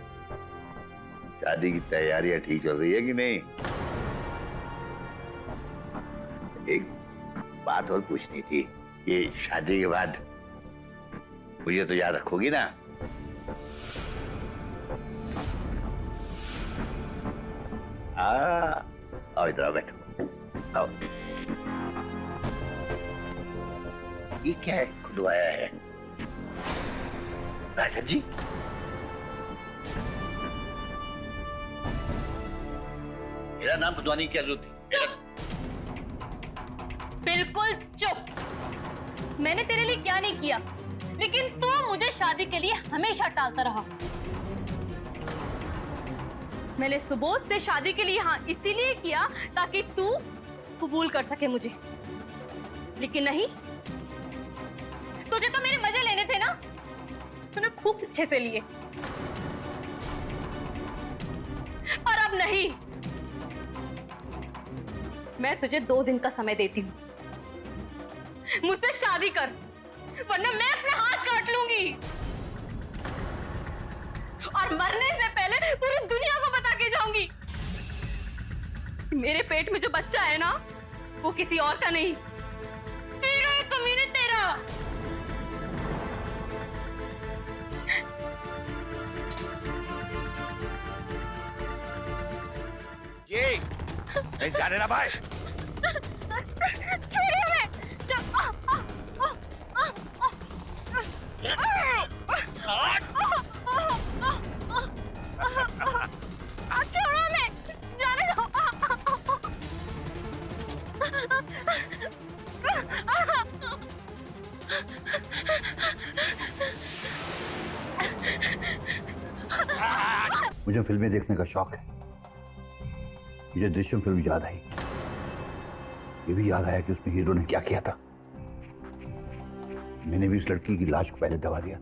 शादी की तैयारियां ठीक चल रही है कि नहीं? एक बात और पूछनी थी, ये शादी के बाद मुझे तो याद रखोगी ना? आओ इधर आओ, बैठो आओ। ये क्या है खुदवाया है? राजा जी, मेरा नाम खुदवाने की क्या जरूरत थी? बिल्कुल चुप। मैंने तेरे लिए क्या नहीं किया, लेकिन तू मुझे शादी के लिए हमेशा टालता रहा। मैंने सुबोध से शादी के लिए हाँ इसीलिए किया ताकि तू कबूल कर सके मुझे, लेकिन नहीं, तुझे तो मेरे मजे लेने थे ना, तूने खूब अच्छे से लिए। और अब नहीं, मैं तुझे 2 दिन का समय देती हूँ, मुझसे शादी कर, वरना मैं अपने हाथ काट लूंगी और मरने से पहले पूरी दुनिया को बता के जाऊंगी मेरे पेट में जो बच्चा है ना, वो किसी और का नहीं, तेरा है कमीने, तेरा। नहीं जाने ना भाई। छोड़िए हमें। छोड़ो हमें, जाने दो। मुझे फिल्में देखने का शौक है। मुझे दृश्यम फिल्म याद आई। ये भी याद आया कि उसमें हीरो ने क्या किया था। मैंने भी उस लड़की की लाश को पहले दबा दिया,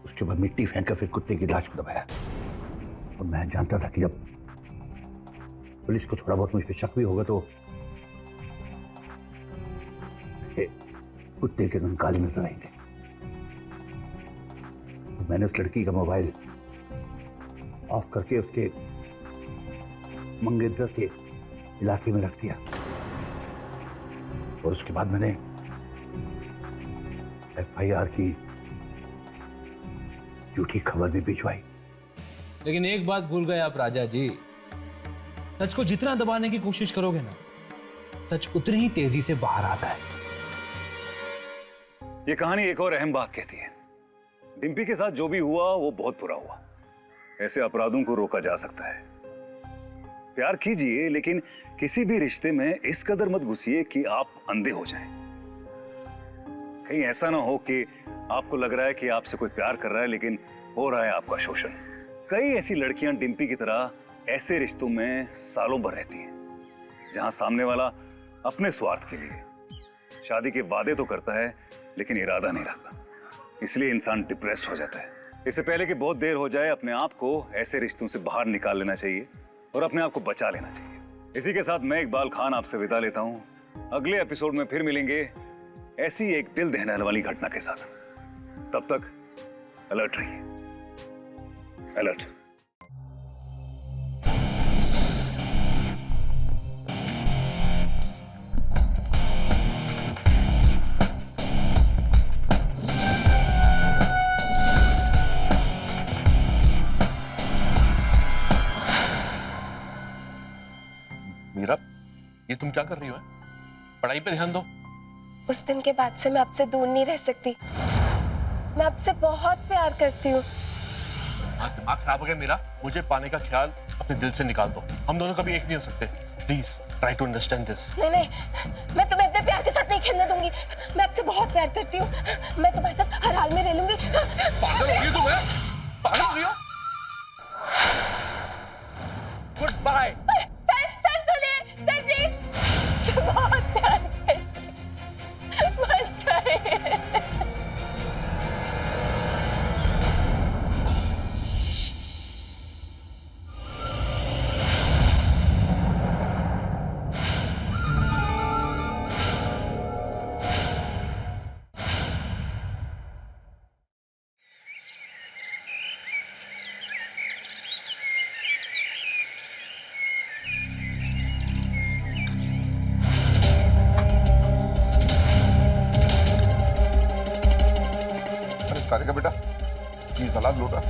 उसके बाद मिट्टी फेंक कर फिर कुत्ते की लाश को दबाया। और मैं जानता था कि जब पुलिस को थोड़ा बहुत मुझ पर शक भी होगा तो ये कुत्ते के रंग काले नजर आएंगे। तो मैंने उस लड़की का मोबाइल ऑफ करके उसके मंगेतर के इलाके में रख दिया और उसके बाद मैंने FIR की झूठी खबर भी भिजवाई। लेकिन एक बात भूल गए आप राजा जी, सच को जितना दबाने की कोशिश करोगे ना, सच उतनी ही तेजी से बाहर आता है। ये कहानी एक और अहम बात कहती है, डिम्पी के साथ जो भी हुआ वो बहुत बुरा हुआ। ऐसे अपराधों को रोका जा सकता है। प्यार कीजिए, लेकिन किसी भी रिश्ते में इस कदर मत घुसिए कि आप अंधे हो जाएं। कहीं ऐसा ना हो कि आपको लग रहा है कि आपसे कोई प्यार कर रहा है लेकिन हो रहा है आपका शोषण। कई ऐसी लड़कियां डिम्पी की तरह ऐसे रिश्तों में सालों भर रहती हैं जहां सामने वाला अपने स्वार्थ के लिए शादी के वादे तो करता है लेकिन इरादा नहीं रखता। इसलिए इंसान डिप्रेस्ड हो जाता है। इससे पहले कि बहुत देर हो जाए, अपने आप को ऐसे रिश्तों से बाहर निकाल लेना चाहिए और अपने आप को बचा लेना चाहिए। इसी के साथ मैं इकबाल खान आपसे विदा लेता हूं। अगले एपिसोड में फिर मिलेंगे ऐसी एक दिल दहलाने वाली घटना के साथ। तब तक अलर्ट रहिए। अलर्ट। मीरा, ये तुम क्या कर रही हो? पढ़ाई पे ध्यान दो। उस दिन के बाद से मैं आपसे दूर नहीं रह सकती। मैं आपसे बहुत प्यार करती हूँ। दिमाग खराब हो गया मेरा। मुझे पाने का ख्याल अपने दिल से निकाल दो। हम दोनों कभी एक नहीं हो सकते। Please try to understand this. नहीं नहीं, मैं तुम्हें इतने प्यार के साथ नहीं खेलने दूंगी। मैं आपसे बहुत प्यार करती हूँ। मैं तुम्हारे साथ हर हाल में रह लूंगी। पागल हो गई तुम? पागल हो गई हो? Goodbye. सर सुनिए, सर प्लीज। बहुत प्यार करती हूँ। मर जाए। सारे का बेटा ये सलाद लौटा।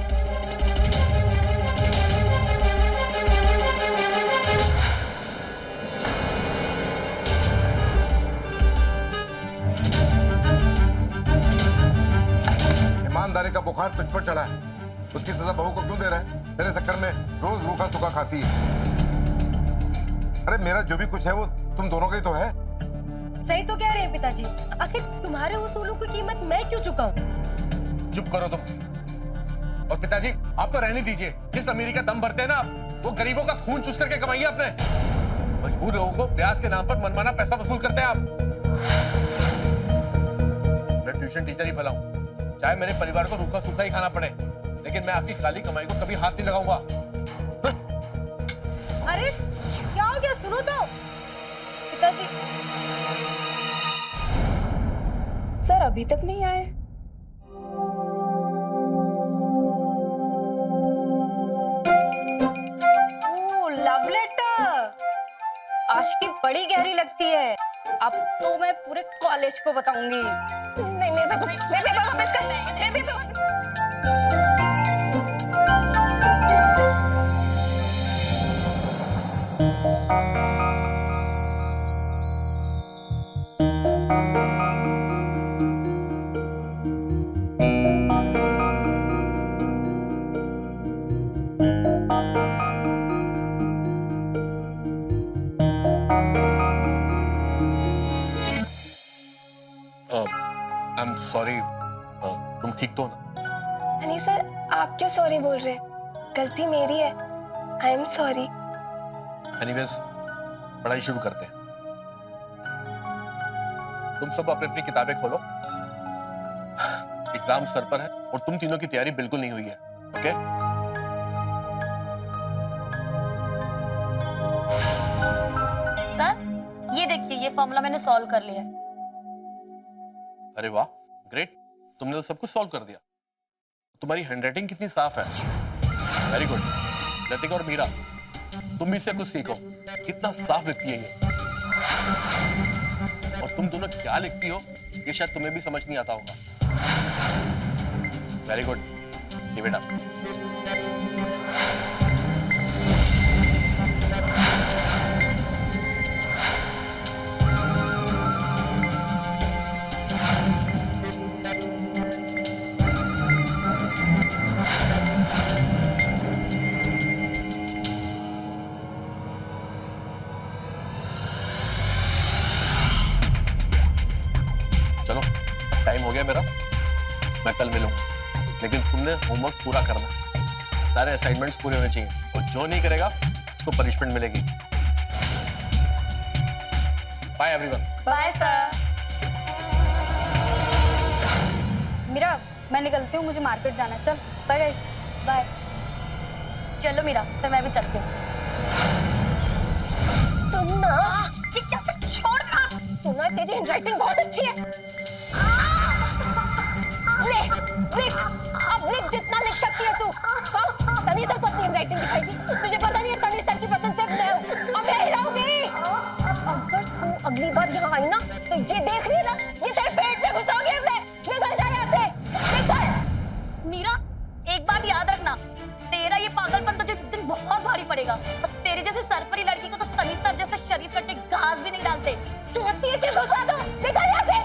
ईमानदारी का बुखार तुझ पर चढ़ा है। उसकी सजा बहू को क्यों दे रहा है? तेरे चक्कर में रोज रूखा सूखा खाती है। अरे मेरा जो भी कुछ है वो तुम दोनों का ही तो है। सही तो कह रहे हैं पिताजी। आखिर तुम्हारे उसूलों की कीमत मैं क्यों चुकाऊं? चुप करो तुम। और पिताजी आप तो रहने दीजिए। जिस अमीरी का दम भरते हैं ना आप, वो गरीबों का खून चूस करके कमाइए आपने। मजबूर लोगों को ब्याज के नाम पर मनमाना पैसा वसूल करते हैं आप। मैं ट्यूशन टीचर ही भला हूं, चाहे मेरे परिवार को रूखा सूखा ही खाना पड़े, लेकिन मैं आपकी काली कमाई को कभी हाथ नहीं लगाऊंगा। अरे क्या हो गया? सुनो तो पिताजी। सर अभी तक नहीं आए। Love letter. आज की बड़ी गहरी लगती है। अब तो मैं पूरे कॉलेज को बताऊंगी। नहीं मेरे पे वापस कर। मेरे पे वापस कर। सॉरी। तुम ठीक तो हो ना? नहीं सर, आप क्यों सॉरी बोल रहे हैं? गलती मेरी है। I am sorry. एनीवेज, पढ़ाई शुरू करते हैं। तुम सब अपनी अपनी किताबें खोलो। एग्जाम सर पर है और तुम तीनों की तैयारी बिल्कुल नहीं हुई है। ओके? सर ये देखिए, ये फॉर्मूला मैंने सॉल्व कर लिया है। अरे वाह, ग्रेट। तुमने तो सब कुछ सॉल्व कर दिया। तुम्हारी हैंडराइटिंग कितनी साफ है। Very good. लतिका और मीरा, तुम भी इससे कुछ सीखो। कितना साफ लिखती है ये। और तुम दोनों क्या लिखती हो ये शायद तुम्हें भी समझ नहीं आता होगा। Very good. Keep it up. चलो, टाइम हो गया मेरा। मैं कल मिलूंगा, लेकिन तुमने होमवर्क पूरा करना। सारे असाइनमेंट्स पूरे होने चाहिए और जो नहीं करेगा उसको पनिशमेंट मिलेगी। Bye everyone. Bye sir. Meera, मैं निकलती हूँ, मुझे मार्केट जाना है। चल बाय गाइस। बाय। चलो मीरा, फिर मैं भी चलती हूँ। सुनना, ये क्या कर, छोड़ ना। सुना, तेरी हैंडराइटिंग बहुत अच्छी है। लिख, लिख, अब लिख जितना लिख सकती है तू। सनी सर को अपनी हैंडराइटिंग दिखाएगी। तुझे पता नहीं है सनी सर की पसंद सिर्फ मैं हूँ। अब यही रहूंगी। अगर तू अगली बार यहाँ आई ना तो ये देख रही है ना, ये तेरे पेट में घुसोगे। निकल जा यहाँ से, निकल। मीरा, एक बात याद रखना, तेरा ये पागलपन तुझे एक दिन बहुत भारी पड़ेगा। और तेरे जैसे सरफरी लड़की को तो सनी सर जैसे शरीफ लड़के घास भी नहीं डालते। चाहती है कि घुसा दो। निकल यहाँ से।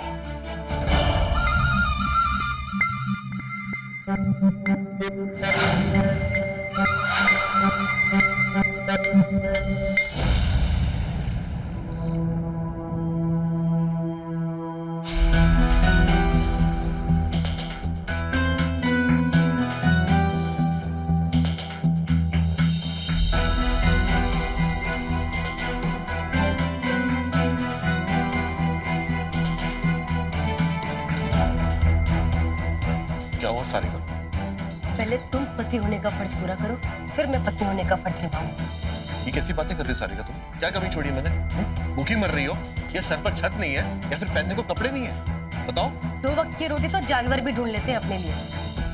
क्या हुआ सारिका? पहले तुम पति होने का फर्ज पूरा करो, फिर मैं पत्नी होने का फर्ज निभाऊंगी। ये कैसी बातें कर रही हो सारिका तुम? क्या कमी छोड़ी मैंने? भूखी मर रही हो? ये सर पर छत नहीं है या फिर पहनने को कपड़े नहीं है? बताओ। 2 वक्त की रोटी तो जानवर भी ढूंढ लेते हैं अपने लिए।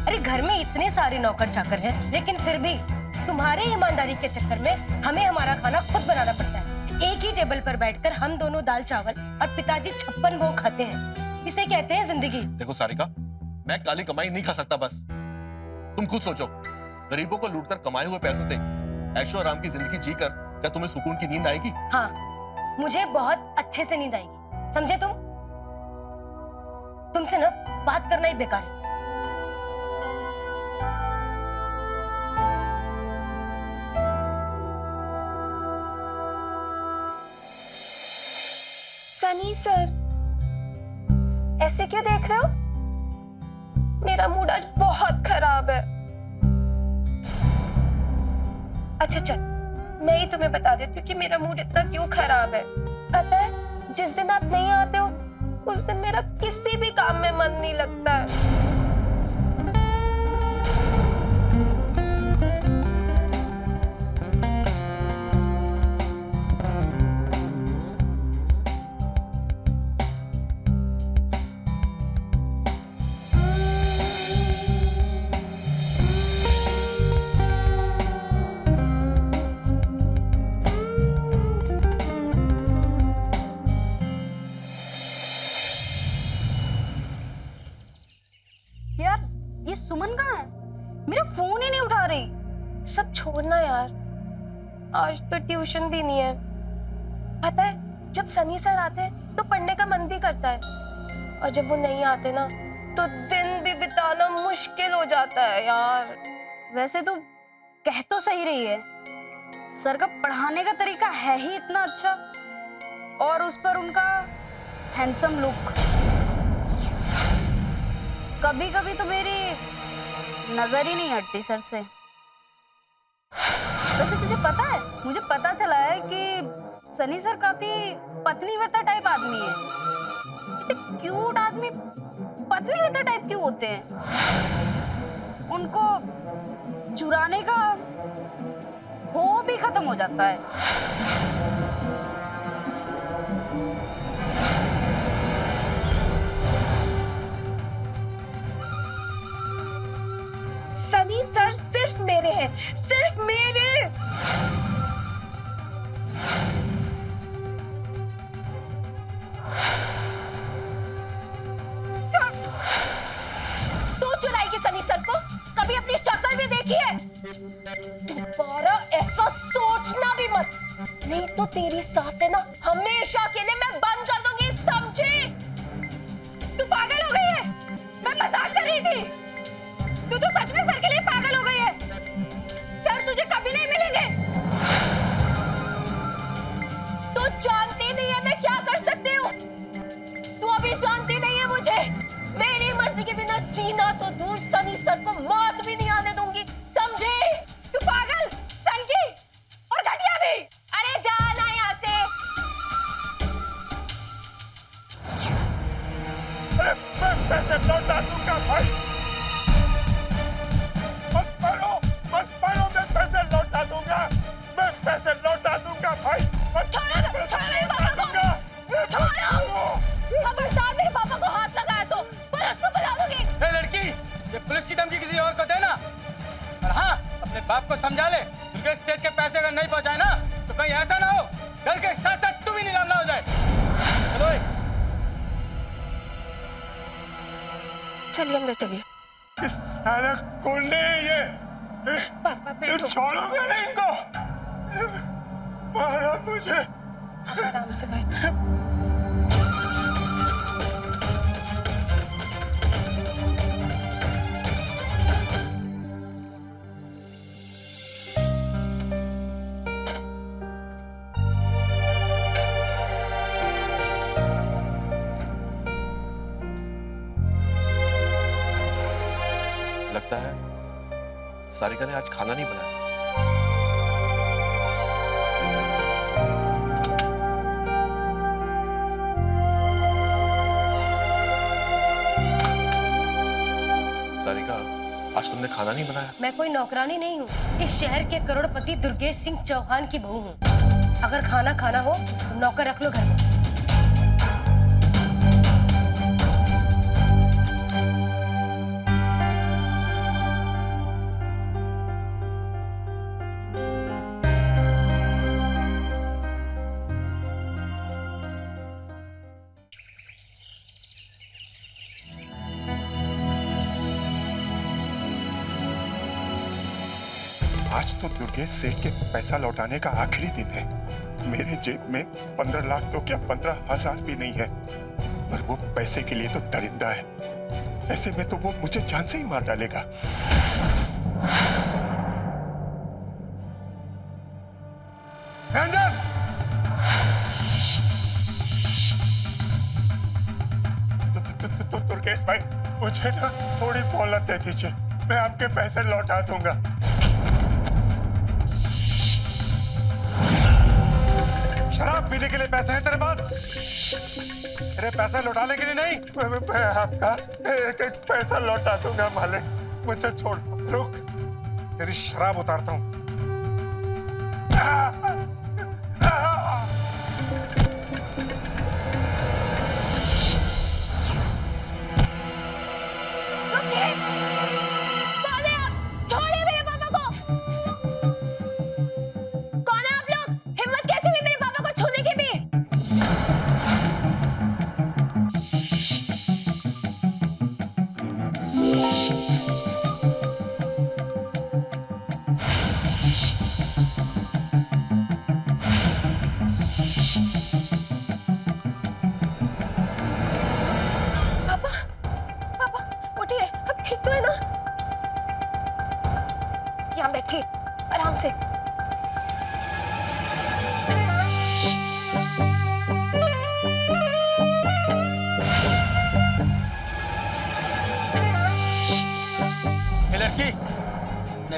अरे घर में इतने सारे नौकर चाकर हैं, लेकिन फिर भी तुम्हारे ईमानदारी के चक्कर में हमें हमारा खाना खुद बनाना पड़ता है। एक ही टेबल पर बैठकर हम दोनों दाल चावल और पिताजी 56 भोग खाते हैं। इसे कहते हैं जिंदगी। देखो सारिका, मैं काली कमाई नहीं खा सकता। बस तुम खुद सोचो, गरीबों को लूटकर कमाए हुए पैसों से ऐशो आराम की जिंदगी जीकर क्या तुम्हें सुकून की नींद आएगी? हाँ, मुझे बहुत अच्छे से नींद आएगी। समझे तुम? तुमसे ना बात करना ही बेकार है। सनी सर, ऐसे क्यों देख रहे हो? मेरा मूड आज बहुत खराब है। अच्छा चल, मैं ही तुम्हें बता देती हूँ कि मेरा मूड इतना क्यों खराब है। पता है, जिस दिन आप नहीं आते हो उस दिन मेरा किसी भी काम में मन नहीं लगता है। सब छोड़ना यार, आज तो ट्यूशन भी नहीं है। पता है, जब सनी सर आते हैं तो पढ़ने का मन भी करता है, और जब वो नहीं आते ना तो दिन भी बिताना मुश्किल हो जाता है यार। वैसे तो कह तो सही रही है, सर का पढ़ाने का तरीका है ही इतना अच्छा, और उस पर उनका हैंडसम लुक। कभी कभी तो मेरी नजर ही नहीं हटती सर से। वैसे तुझे पता है, मुझे पता चला है कि सनी सर काफी पत्नी व्रता टाइप आदमी है। इतने क्यूट आदमी पत्नी व्रता टाइप क्यों होते हैं? उनको चुराने का हो भी खत्म हो जाता है। सनी सर सिर्फ मेरे हैं, सिर्फ मेरे। तू चुराएगी सनी सर को? कभी अपनी शक्ल भी देखी है? दोबारा ऐसा सोचना भी मत, नहीं तो तेरी सांसें ना हमेशा के लिए मैं बंद कर दूंगी, समझी? तू पागल हो गई है? मैं मजाक कर रही थी। तू तो सच में सर के लिए पागल हो गई है। सर तुझे कभी नहीं मिलेंगे। तू जानती नहीं है मैं क्या कर सकती हूँ। तू अभी जानती नहीं है मुझे। मेरी मर्जी के बिना जीना तो दूर, सनी सर को मौत भी नहीं आने दूंगी, समझे? तू पागल, सनकी और घटिया भी। अरे जाना यहाँ से। अरे मैं पैसे लौटा दूंगा भाई। मत मारो, मैं पैसे लौटा दूंगा। मैं पैसे लौटा दूंगा भाई। छोड़ो मेरे पापा को। छोड़ो। खबरदार मेरे पापा को हाथ लगाया तो पुलिस को बुला दूंगी। ए लड़की, ये पुलिस की धमकी किसी और को देना। और हाँ, अपने बाप को समझा ले, दुर्गेश सेठ के पैसे अगर नहीं पहुंचाए ना तो कहीं ऐसा ना हो घर के साथ साथ तू भी नीलाम ना हो जाए। चलो चलिए अंदर चलिए। इस साले गुंडे ये छोड़ोगे नहीं इनको? मारा मुझे। आराम से बैठ। लगता है सारिका ने आज खाना नहीं बनाया। सारिका, आज तुमने खाना नहीं बनाया? मैं कोई नौकरानी नहीं हूँ। इस शहर के करोड़पति दुर्गेश सिंह चौहान की बहू हूँ। अगर खाना खाना हो तो नौकर रख लो घर में। आज तो दुर्गेश सेठ के पैसा लौटाने का आखिरी दिन है। मेरे जेब में 15 लाख तो क्या 15,000 भी नहीं है। पर वो पैसे के लिए तो दरिंदा है। ऐसे में तो वो मुझे जान से ही मार डालेगा। रंजन! तो दुर्गेश भाई, मुझे ना थोड़ी मोहलत दे दीजिए। मैं आपके पैसे लौटा दूंगा। शराब पीने के लिए पैसे हैं तेरे पास? तेरे पैसे लौटाने के लिए नहीं? मैं आपका एक एक पैसा लौटा दूंगा मालिक, मुझे छोड़ दो। रुक, तेरी शराब उतारता हूं।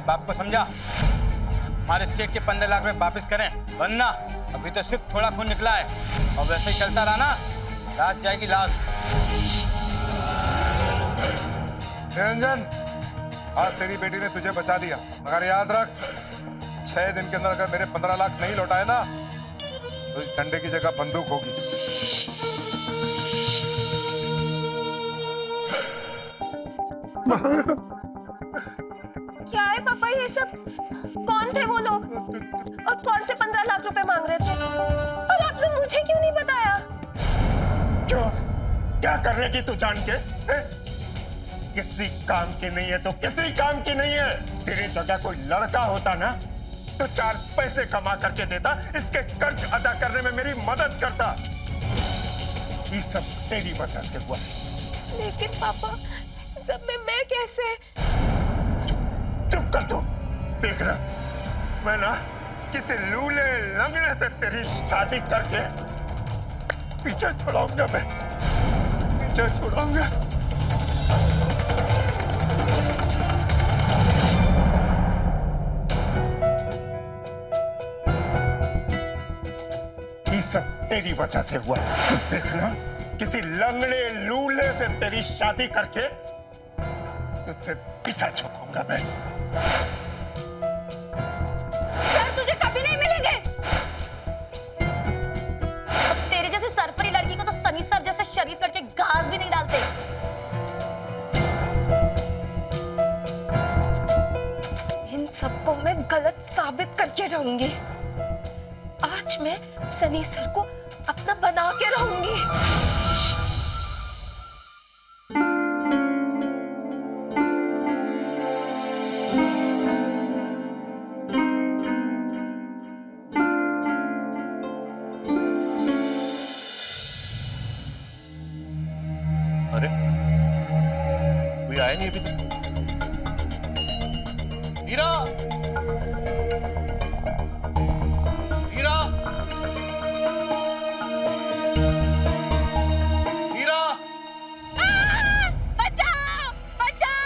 बाप को समझा, हमारे स्टेट के 15 लाख रुपए वापस करें, वरना अभी तो सिर्फ थोड़ा खून निकला है और वैसे ही चलता रहा ना, रात जाएगी लाश। निरंजन, आज तेरी बेटी ने तुझे बचा लिया, मगर याद रख 6 दिन के अंदर अगर मेरे 15 लाख नहीं लौटाए ना तो इस डंडे की जगह बंदूक होगी। क्या है पापा ये सब? कौन थे वो लोग और कौन से 15 लाख रुपए मांग रहे थे? और आपने मुझे क्यों नहीं बताया? क्यों? क्या कर लेगी तू जान के? किसी काम की नहीं है तो किसी काम की नहीं है। तेरी जगह कोई लड़का होता ना तो 4 पैसे कमा करके देता, इसके कर्ज अदा करने में मेरी मदद करता। ये सब तेरी वजह से हुआ। लेकिन पापा, सब में मैं कैसे? चुप कर तू। देख रहा मैं ना किसी लूले लंगड़े से तेरी शादी करके पीछे छुड़ाऊंगा, मैं पीछे छुड़ाऊंगा। ये सब तेरी वजह से हुआ। देखना किसी लंगड़े लूले से तेरी शादी करके तुझसे पीछा छुड़ाऊंगा मैं। सर तुझे कभी नहीं मिलेंगे। तेरे जैसे सरफरी लड़की को तो सनी सर जैसे शरीफ लड़के घास भी नहीं डालते। इन सबको मैं गलत साबित करके रहूंगी। आज मैं सनी सर को अपना बना के रहूंगी। अरे कोई आया नहीं अभी तक। हीरा, हीरा, हीरा, बचाओ, बचाओ।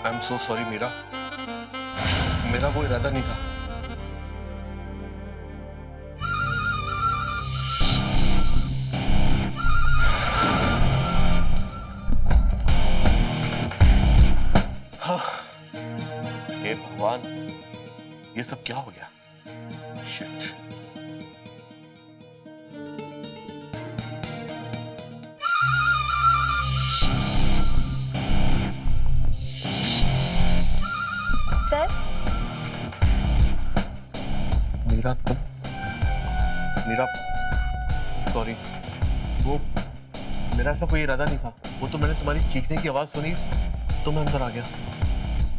I am so sorry Meera, मेरा वो इरादा नहीं था। हे भगवान, ये सब क्या हो गया? शिट। सर मीरा, तुम? मीरा, सॉरी, वो मेरा ऐसा कोई इरादा नहीं था। वो तो मैंने तुम्हारी चीखने की आवाज सुनी तो मैं अंदर आ गया।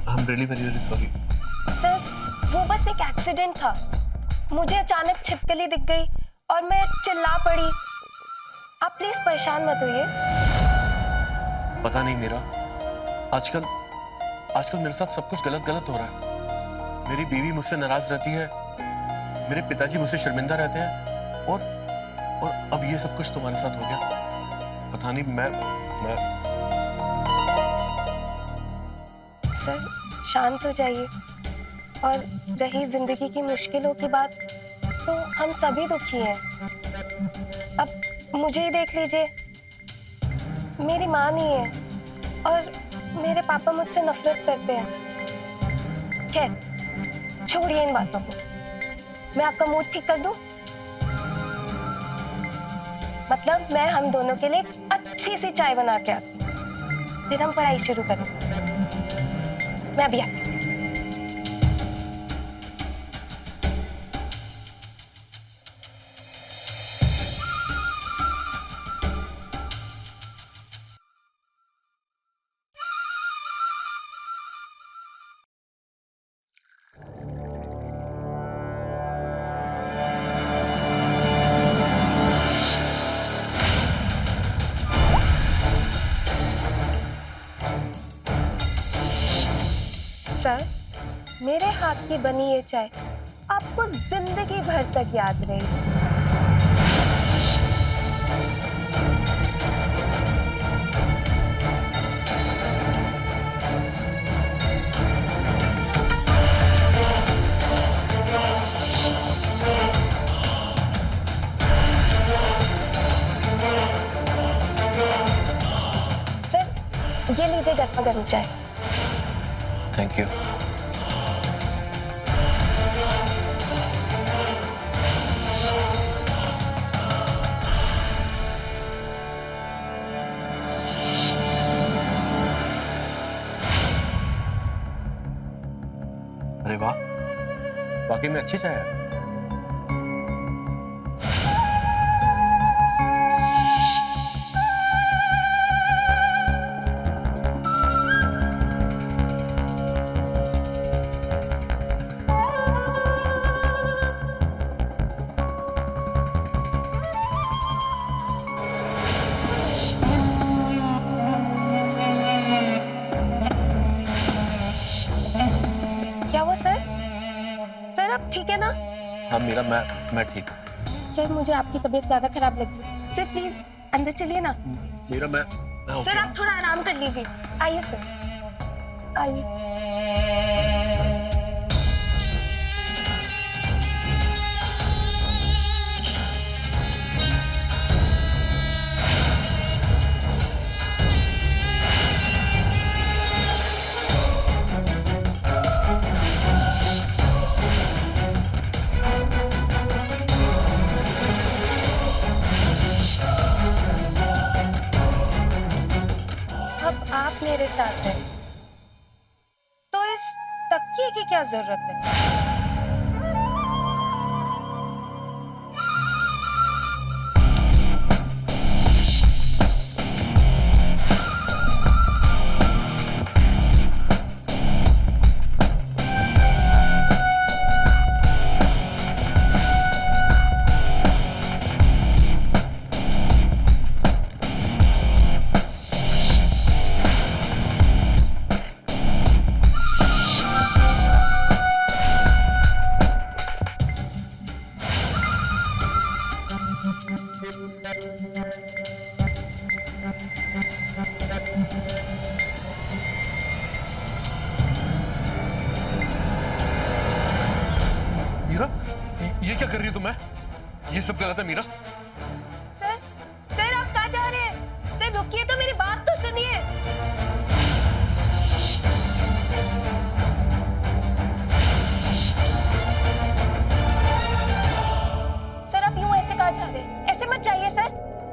I am really very very sorry. Sir वो बस एक एक्सीडेंट था। मुझे अचानक छिपकली दिख गई और मैं चिल्ला पड़ी। आप प्लीज परेशान मत होइए। पता नहीं मीरा, आजकल मेरे साथ सब कुछ गलत हो रहा है। मेरी बीवी मुझसे नाराज रहती है, मेरे पिताजी मुझसे शर्मिंदा रहते हैं और अब ये सब कुछ तुम्हारे साथ हो गया। पता नहीं मैं सर शांत हो जाइए। और रही जिंदगी की मुश्किलों की बात, तो हम सभी दुखी हैं। अब मुझे ही देख लीजिए, मेरी माँ नहीं है और मेरे पापा मुझसे नफरत करते हैं। खैर छोड़िए इन बातों को। मैं आपका मूड ठीक कर दूं? मतलब मैं हम दोनों के लिए एक अच्छी सी चाय बना के आती हूँ, फिर हम पढ़ाई शुरू करेंगे। मैं अभी आती हूँ। मेरे हाथ की बनी ये चाय आपको जिंदगी भर तक याद रहेगी। सर, ये लीजिए गर्मा गर्म चाय। Thank you. अरे वाह, वाकई में अच्छी चाय है। क्या हुआ सर? सर आप ठीक है ना? हाँ मीरा, मैं ठीक हूँ। सर मुझे आपकी तबीयत ज्यादा खराब लगी। सर प्लीज अंदर चलिए ना। मीरा मैं सर आप थोड़ा आराम कर लीजिए। आइए सर, आइए। अब आप मेरे साथ हैं, तो इस तकिए की क्या जरूरत है? मीरा, ये क्या कर रही हो तुम? ये सब गलत है मीरा। सर, सर आप कहाँ जा रहे हैं? सर रुकिए तो, मेरी बात तो सुनिए। सर आप यूं ऐसे कहाँ जा रहे हैं? ऐसे मत जाइए सर।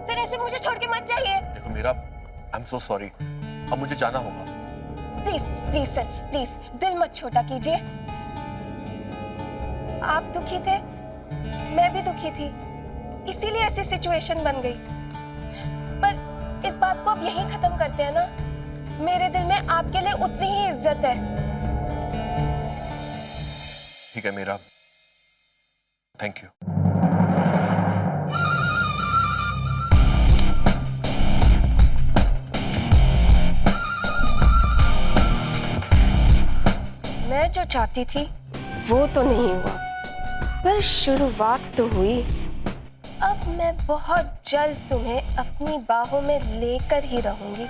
सर ऐसे मुझे छोड़ के मत जाइए। देखो Meera, I am so sorry, अब मुझे जाना होगा। प्लीज प्लीज सर, प्लीज दिल मत छोटा कीजिए। आप दुखी थे, मैं भी दुखी थी, इसीलिए ऐसी सिचुएशन बन गई। पर इस बात को अब यहीं खत्म करते हैं ना। मेरे दिल में आपके लिए उतनी ही इज्जत है। ठीक है मीरा, थैंक यू। मैं जो चाहती थी वो तो नहीं हुआ, पर शुरुआत तो हुई। अब मैं बहुत जल्द तुम्हें अपनी बाहों में लेकर ही रहूंगी।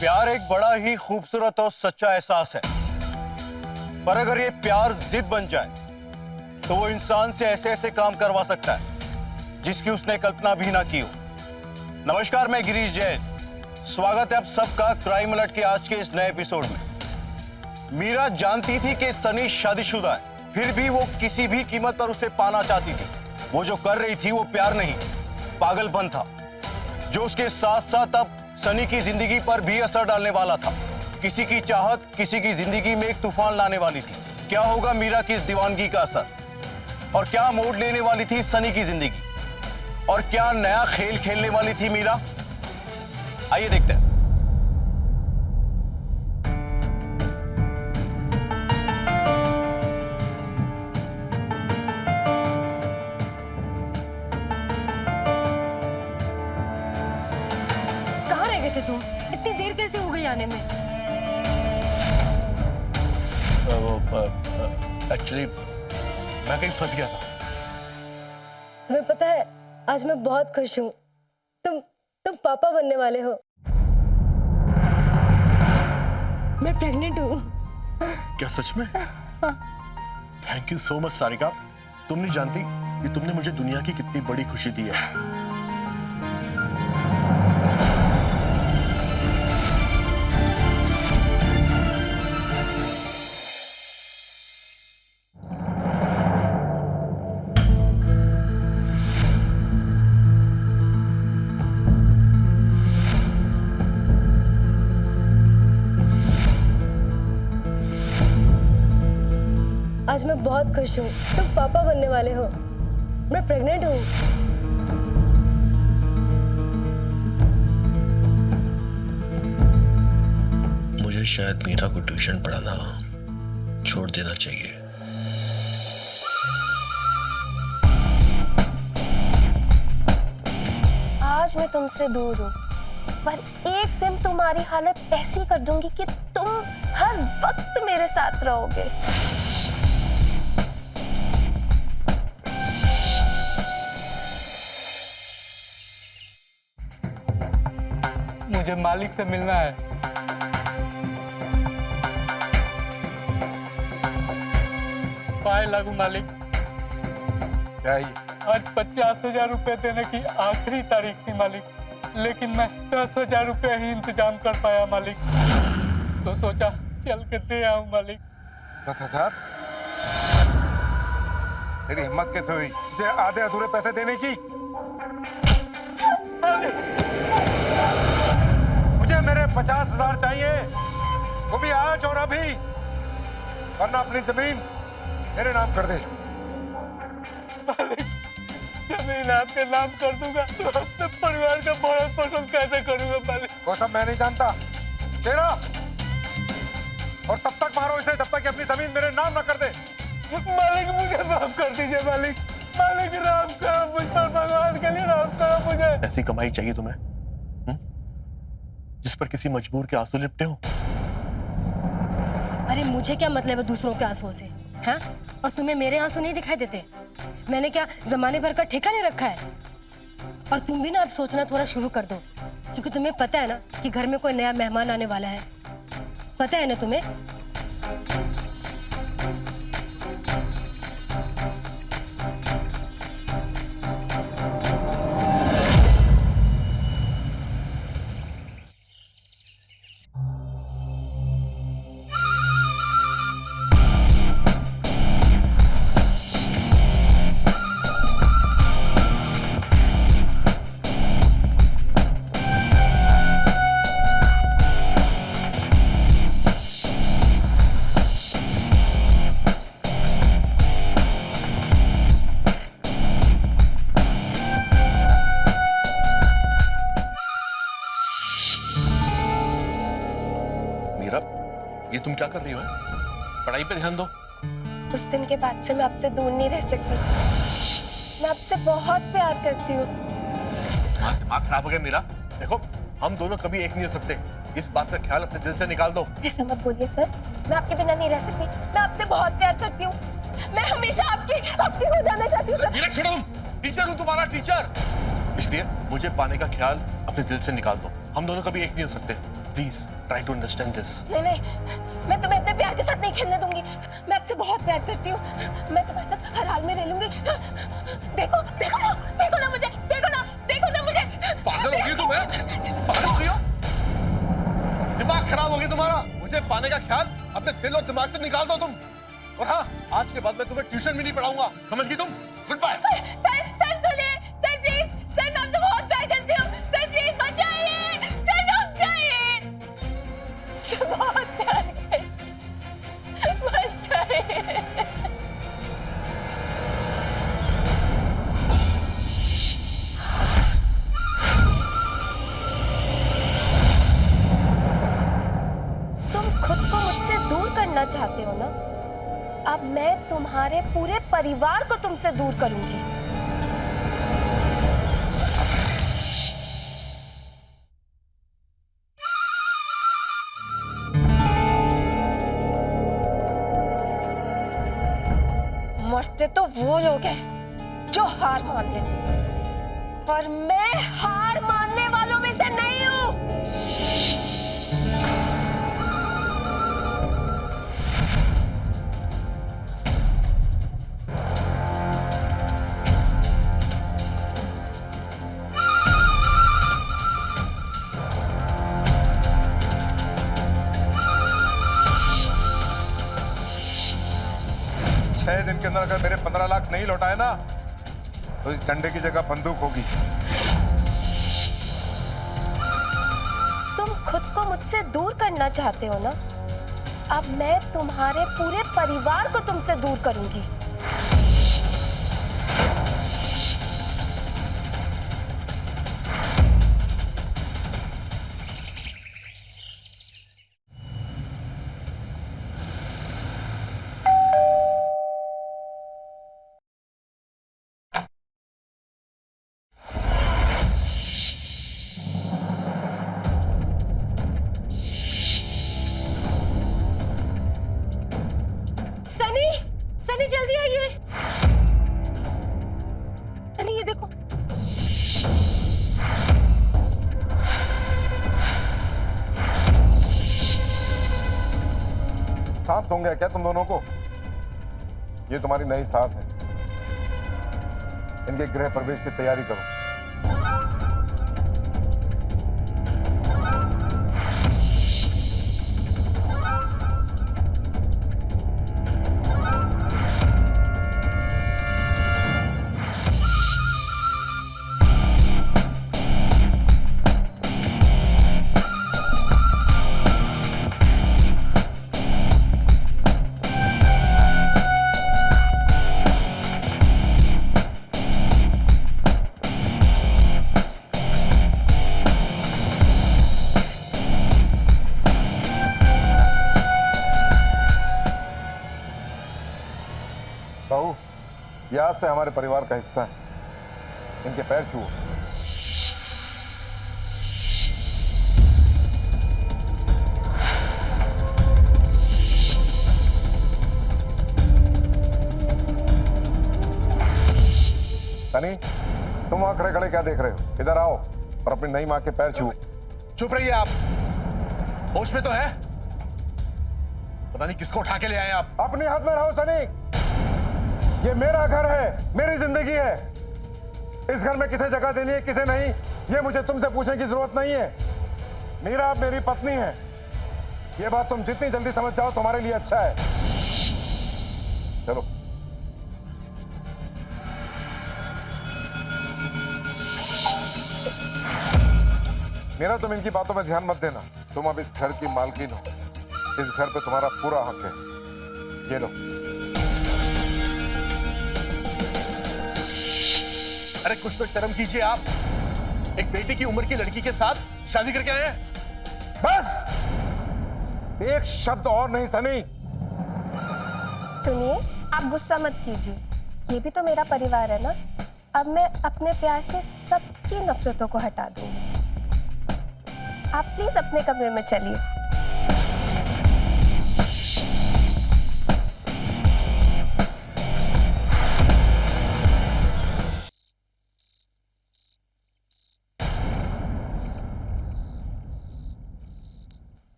प्यार एक बड़ा ही खूबसूरत और सच्चा एहसास है, पर अगर ये प्यार जिद बन जाए तो वो इंसान से ऐसे ऐसे काम करवा सकता है जिसकी उसने कल्पना भी ना की हो। नमस्कार, मैं गिरीश जैन। स्वागत है आप सबका क्राइम अलर्ट के आज के इस नए एपिसोड में। मीरा जानती थी कि सनी शादीशुदा है, फिर भी वो किसी भी कीमत पर उसे पाना चाहती थी। वो जो कर रही थी वो प्यार नहीं, पागलपन था, जो उसके साथ साथ अब सनी की जिंदगी पर भी असर डालने वाला था। किसी की चाहत किसी की जिंदगी में एक तूफान लाने वाली थी। क्या होगा मीरा की इस दीवानगी का असर, और क्या मोड़ लेने वाली थी सनी की जिंदगी, और क्या नया खेल खेलने वाली थी मीरा? आइए देखते हैं। कहाँ रह गए थे तुम? इतनी देर कैसे हो गई आने में? एक्चुअली मैं कहीं फंस गया था। तुम्हें पता है आज मैं बहुत खुश हूँ। तुम पापा बनने वाले हो। मैं प्रेग्नेंट हूँ। क्या सच में? Thank you so much Sarika. तुम नहीं जानती कि तुमने मुझे दुनिया की कितनी बड़ी खुशी दी है। आज मैं बहुत खुश हूँ। तुम पापा बनने वाले हो। मैं प्रेग्नेंट हूँ। मुझे शायद मीरा को ट्यूशन पढ़ाना छोड़ देना चाहिए। आज मैं तुमसे दूर हूँ, पर एक दिन तुम्हारी हालत ऐसी कर दूंगी कि तुम हर वक्त मेरे साथ रहोगे। मुझे मालिक से मिलना है। पाए लागू मालिक। क्या ये? आज 50,000 रुपए देने की आखिरी तारीख थी मालिक, लेकिन मैं 10,000 रुपए ही इंतजाम कर पाया मालिक। तो सोचा चल के दे आऊं मालिक। 10,000? तेरी हिम्मत कैसे हुई तुझे आधे अधूरे पैसे देने की? मुझे मेरे 50,000 चाहिए, वो भी आज और अभी, वरना अपनी जमीन मेरे नाम कर दे। मालिक, जमीन आपके नाम कर दूंगा तो अपने परिवार का भरण पोषण कैसे करूंगा मालिक? वो सब मैं नहीं जानता, तेरा। और तब तक मारो इसे जब तक कि अपनी जमीन मेरे नाम ना कर दे। मालिक मुझे माफ कर दीजिए मालिक। मालिक राम करो मुझ पर, भगवान के लिए राम करो मुझे। ऐसी कमाई चाहिए तुम्हें जिस पर किसी मजबूर के आंसू लिपटे हो? अरे मुझे क्या मतलब है दूसरों के आंसुओं से, हाँ? और तुम्हें मेरे आंसू नहीं दिखाई देते? मैंने क्या जमाने भर का ठेका नहीं रखा है? और तुम भी ना अब सोचना थोड़ा शुरू कर दो, क्योंकि तुम्हें पता है ना कि घर में कोई नया मेहमान आने वाला है। पता है ना तुम्हें? ये तुम क्या कर रही हो? पढ़ाई पे ध्यान दो। उस दिन के बाद से मैं आपसे दूर नहीं रह सकती। मैं आपसे बहुत प्यार करती हूँ। तुम्हारा दिमाग खराब हो गया मीरा। देखो हम दोनों कभी एक नहीं हो सकते, इस बात का ख्याल अपने दिल से निकाल दो। ऐसा मत बोलिए सर, मैं आपके बिना नहीं रह सकती। मैं आपसे बहुत प्यार करती हूँ। मैं हमेशा आपकी हो जाना चाहती हूँ सर। टीचर हूँ, तुम्हारा टीचर। इसलिए मुझे पाने का ख्याल अपने दिल से निकाल दो। हम दोनों कभी एक नहीं हो सकते। Please try to understand this. नहीं, मैं तुम्हें इतने प्यार के साथ नहीं खेलने दूंगी। मैं आपसे बहुत प्यार करती हूँ। मैं तुम्हारे साथ हर हाल में रह लूंगी। देखो ना मुझे, देखो ना मुझे। पागल हो गई तुम? पागल हो गई हो? दिमाग खराब हो गया तुम्हारा। मुझे पाने का ख्याल अपने दिल और दिमाग से निकाल दो तुम। और हाँ, आज के बाद मैं तुम्हें ट्यूशन भी नहीं पढ़ाऊंगा, समझ गई तुम? Goodbye. सर सुनिए, सर प्लीज, सर मैं आपसे बहुत प्यार करती हूँ। सर प्लीज बचाइए, सर रुक जाइए। सर बहुत प्यार करती हूँ, बचाइए। तुम खुद को मुझसे दूर करना चाहते हो ना? अब मैं तुम्हारे पूरे परिवार को तुमसे दूर करूंगी। मरते तो वो लोग हैं जो हार मान लेते हैं, पर मैं हार मानने वालों में से नहीं हूं। दिन के अंदर अगर मेरे 15 लाख नहीं लौटाए ना तो इस डंडे की जगह बंदूक होगी। तुम खुद को मुझसे दूर करना चाहते हो ना? अब मैं तुम्हारे पूरे परिवार को तुमसे दूर करूंगी। सनी, सनी जल्दी आइए। सनी ये देखो। सांप सो गया क्या तुम दोनों को? ये तुम्हारी नई सास है, इनके गृह प्रवेश की तैयारी करो। बहू, ये आज से हमारे परिवार का हिस्सा है, इनके पैर छुओ। सनी, तुम वहां खड़े खड़े क्या देख रहे हो? इधर आओ और अपनी नई मां के पैर छुओ। चुप रहिए आप, होश में तो है? पता नहीं किसको उठा के ले आए आप। अपने हाथ में रहो सनी, ये मेरा घर है, मेरी जिंदगी है। इस घर में किसे जगह देनी है किसे नहीं, ये मुझे तुमसे पूछने की जरूरत नहीं है। मीरा आप मेरी पत्नी है, ये बात तुम जितनी जल्दी समझ जाओ तुम्हारे लिए अच्छा है। चलो। मीरा तुम इनकी बातों में ध्यान मत देना, तुम अब इस घर की मालकिन हो, इस घर पे तुम्हारा पूरा हक है। ये लो। अरे कुछ तो शर्म कीजिए आप, एक बेटी की उम्र की लड़की के साथ शादी करके आए हैं। बस एक शब्द और नहीं सनी। सुनिए, आप गुस्सा मत कीजिए, ये भी तो मेरा परिवार है ना। अब मैं अपने प्यार से सबकी नफरतों को हटा दूंगी। आप प्लीज अपने कमरे में चलिए।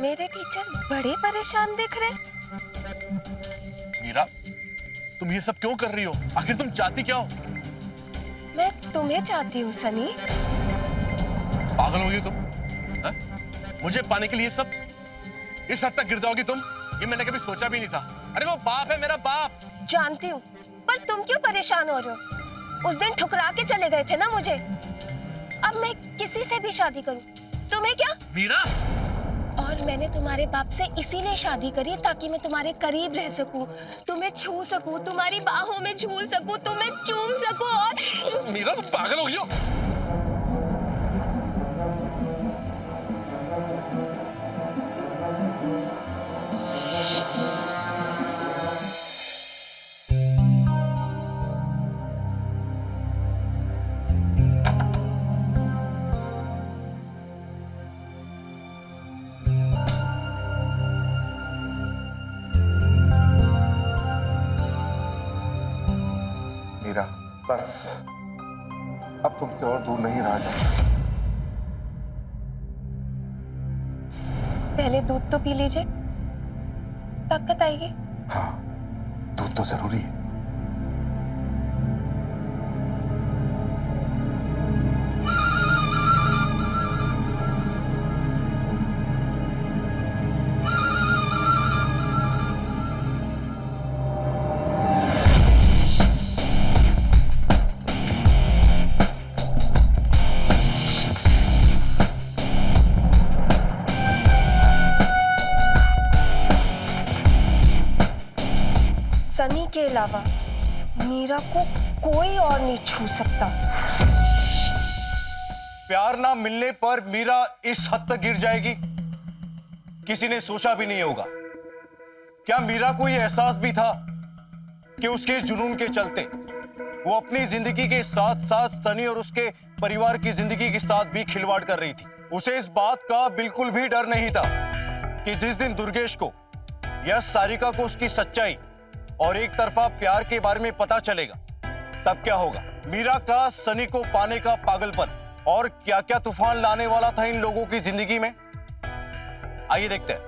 मेरे टीचर बड़े परेशान दिख रहे। मीरा, तुम ये सब क्यों कर रही हो? आखिर तुम चाहती क्या हो? मैं तुम्हें चाहती हूँ सनी। पागल हो गई तुम? हा? मुझे पाने के लिए सब इस हद तक गिर जाओगी तुम? ये मैंने कभी सोचा भी नहीं था। अरे वो बाप है मेरा बाप। जानती हूँ, पर तुम क्यों परेशान हो रहे हो? उस दिन ठुकरा के चले गए थे ना मुझे। अब मैं किसी से भी शादी करूँ, तुम्हें क्या? मीरा, और मैंने तुम्हारे बाप से इसीलिए शादी करी ताकि मैं तुम्हारे करीब रह सकूं, तुम्हें छू सकूं, तुम्हारी बाहों में झूल सकूं, तुम्हें चूम सकूं। और मीरा तुम पागल हो गई हो? बस अब तुमसे और दूर नहीं रहा जाता। पहले दूध तो पी लीजिए, ताकत आएगी। हाँ, दूध तो जरूरी है। सनी के अलावा मीरा को कोई और नहीं छू सकता। प्यार ना मिलने पर मीरा इस हद तक गिर जाएगी, किसी ने सोचा भी नहीं होगा। क्या मीरा को यह एहसास भी था कि उसके इस जुनून के चलते वो अपनी जिंदगी के साथ साथ सनी और उसके परिवार की जिंदगी के साथ भी खिलवाड़ कर रही थी? उसे इस बात का बिल्कुल भी डर नहीं था कि जिस दिन दुर्गेश को या सारिका को उसकी सच्चाई और एक तरफा प्यार के बारे में पता चलेगा, तब क्या होगा। मीरा का सनी को पाने का पागलपन और क्या क्या तूफान लाने वाला था इन लोगों की जिंदगी में, आइए देखते हैं।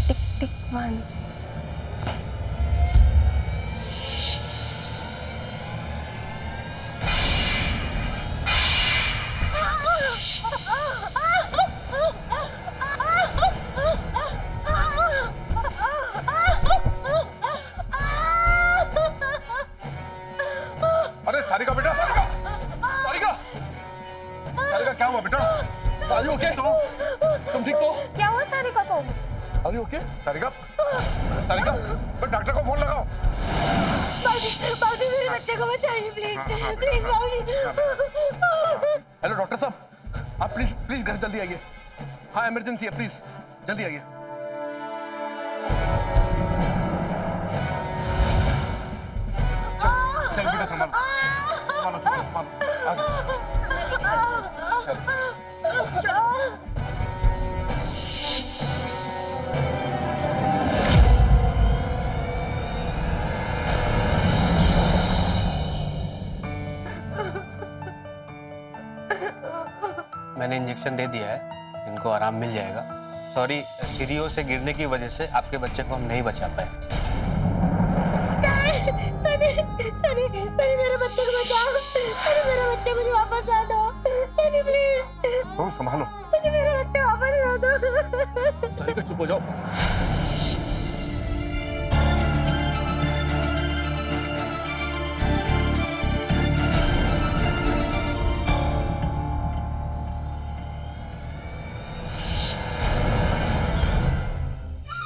टिक टिक 1। अरे सारिका बेटा, सारिका, सारिका, सारिका क्या हुआ बेटा? Are you okay? तुम ठीक हो? क्या हुआ सारिका को? Are you okay? Sarika, Sarika, doctor को फोन लगाओ। बाबूजी मेरे बच्चे को बचाइए प्लीज, प्लीज बाबूजी। हेलो डॉक्टर साहब, आप प्लीज प्लीज घर जल्दी आइए। हाँ इमरजेंसी है, प्लीज जल्दी आइए। चल बेटा संभाल, संभालो, संभालो, मैंने इंजेक्शन दे दिया है, इनको आराम मिल जाएगा। सॉरी, सीढ़ियों से गिरने की वजह से आपके बच्चे को हम नहीं बचा पाए। सनी, सनी, सनी मेरे बच्चे को बचाओ, सनी मेरे बच्चे मुझे वापस ला दो, सनी प्लीज। तो संभालो, मुझे मेरे बच्चे वापस ला दो। सारिका चुप हो जाओ।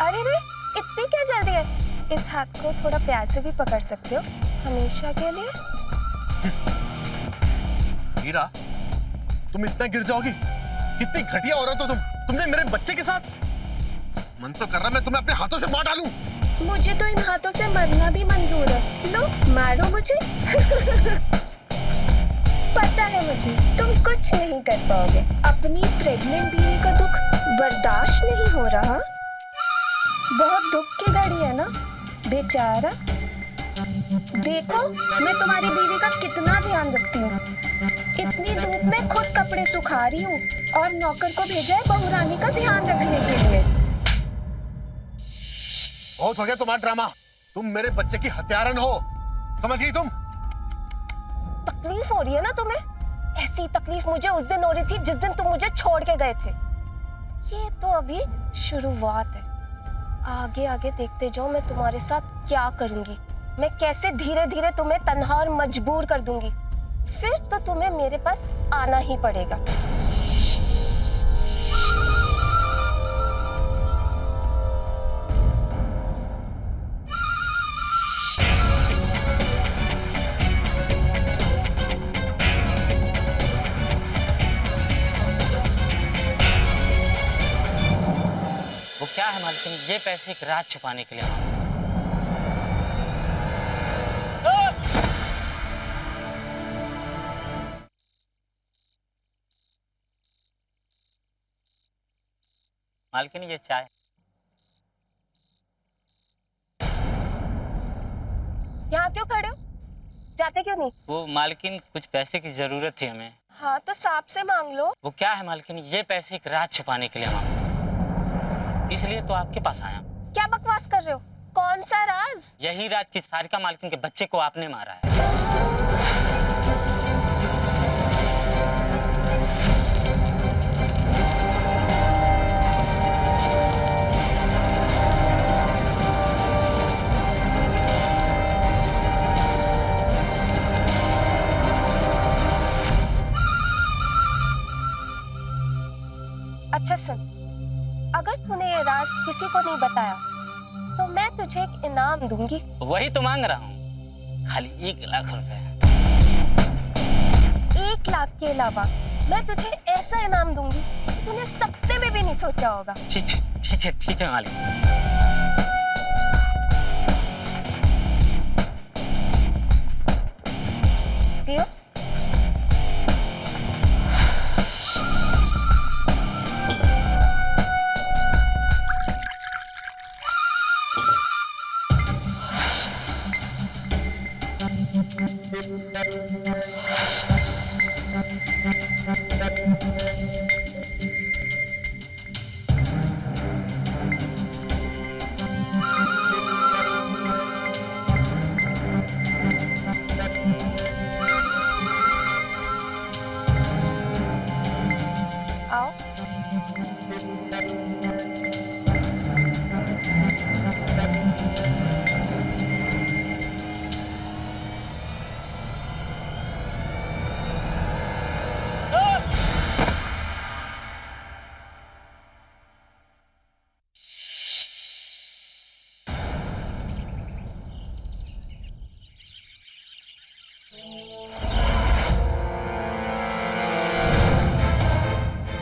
अरे रे, इतनी क्या जल्दी है? इस हाथ को थोड़ा प्यार से भी पकड़ सकते हो, हमेशा के लिए। मीरा, तुम इतना गिर जाओगी? कितनी घटिया औरत हो तुम! तुमने मेरे बच्चे के साथ। मन तो कर रहा मैं तुम्हें अपने हाथों से मार डालूं। मुझे तो इन हाथों से मरना भी मंजूर है। लो मारो मुझे। पता है मुझे तुम कुछ नहीं कर पाओगे। अपनी प्रेग्नेंट बीवी का दुख बर्दाश्त नहीं हो रहा। बहुत दुख की घड़ी है ना बेचारा। देखो मैं तुम्हारी बीवी का कितना ध्यान रखती हूँ। इतनी धूप में खुद कपड़े सुखा रही हूँ और नौकर को भेजा है बहू रानी का ध्यान रखने के लिए। बहुत हो गया तुम्हारा ड्रामा। तुम मेरे बच्चे की हत्यारन हो, समझ गई तुम? तकलीफ हो रही है ना तुम्हें? ऐसी तकलीफ मुझे उस दिन हो रही थी जिस दिन तुम मुझे छोड़ के गए थे। ये तो अभी शुरुआत है। आगे आगे देखते जाओ मैं तुम्हारे साथ क्या करूंगी। मैं कैसे धीरे धीरे तुम्हें तन्हा और मजबूर कर दूंगी। फिर तो तुम्हें मेरे पास आना ही पड़ेगा। वो क्या है मालकिन, ये पैसे एक रात छुपाने के लिए मांगा। मालकिन ये चाय। यहाँ क्यों खड़े हो? जाते क्यों नहीं? वो मालकिन कुछ पैसे की जरूरत थी हमें। हाँ तो सांप से मांग लो। वो क्या है मालकिन, ये पैसे एक राज छुपाने के लिए मांगा, इसलिए तो आपके पास आया। क्या बकवास कर रहे हो? कौन सा राज? यही राज की सारिका मालकिन के बच्चे को आपने मारा है। अच्छा सुन, अगर तूने ये राज किसी को नहीं बताया तो मैं तुझे एक इनाम दूंगी। वही तो मांग रहा हूँ, खाली 1 लाख रुपए। 1 लाख के अलावा मैं तुझे ऐसा इनाम दूंगी जो तूने सपने में भी नहीं सोचा होगा। ठीक है मालिक। दियो? आओ।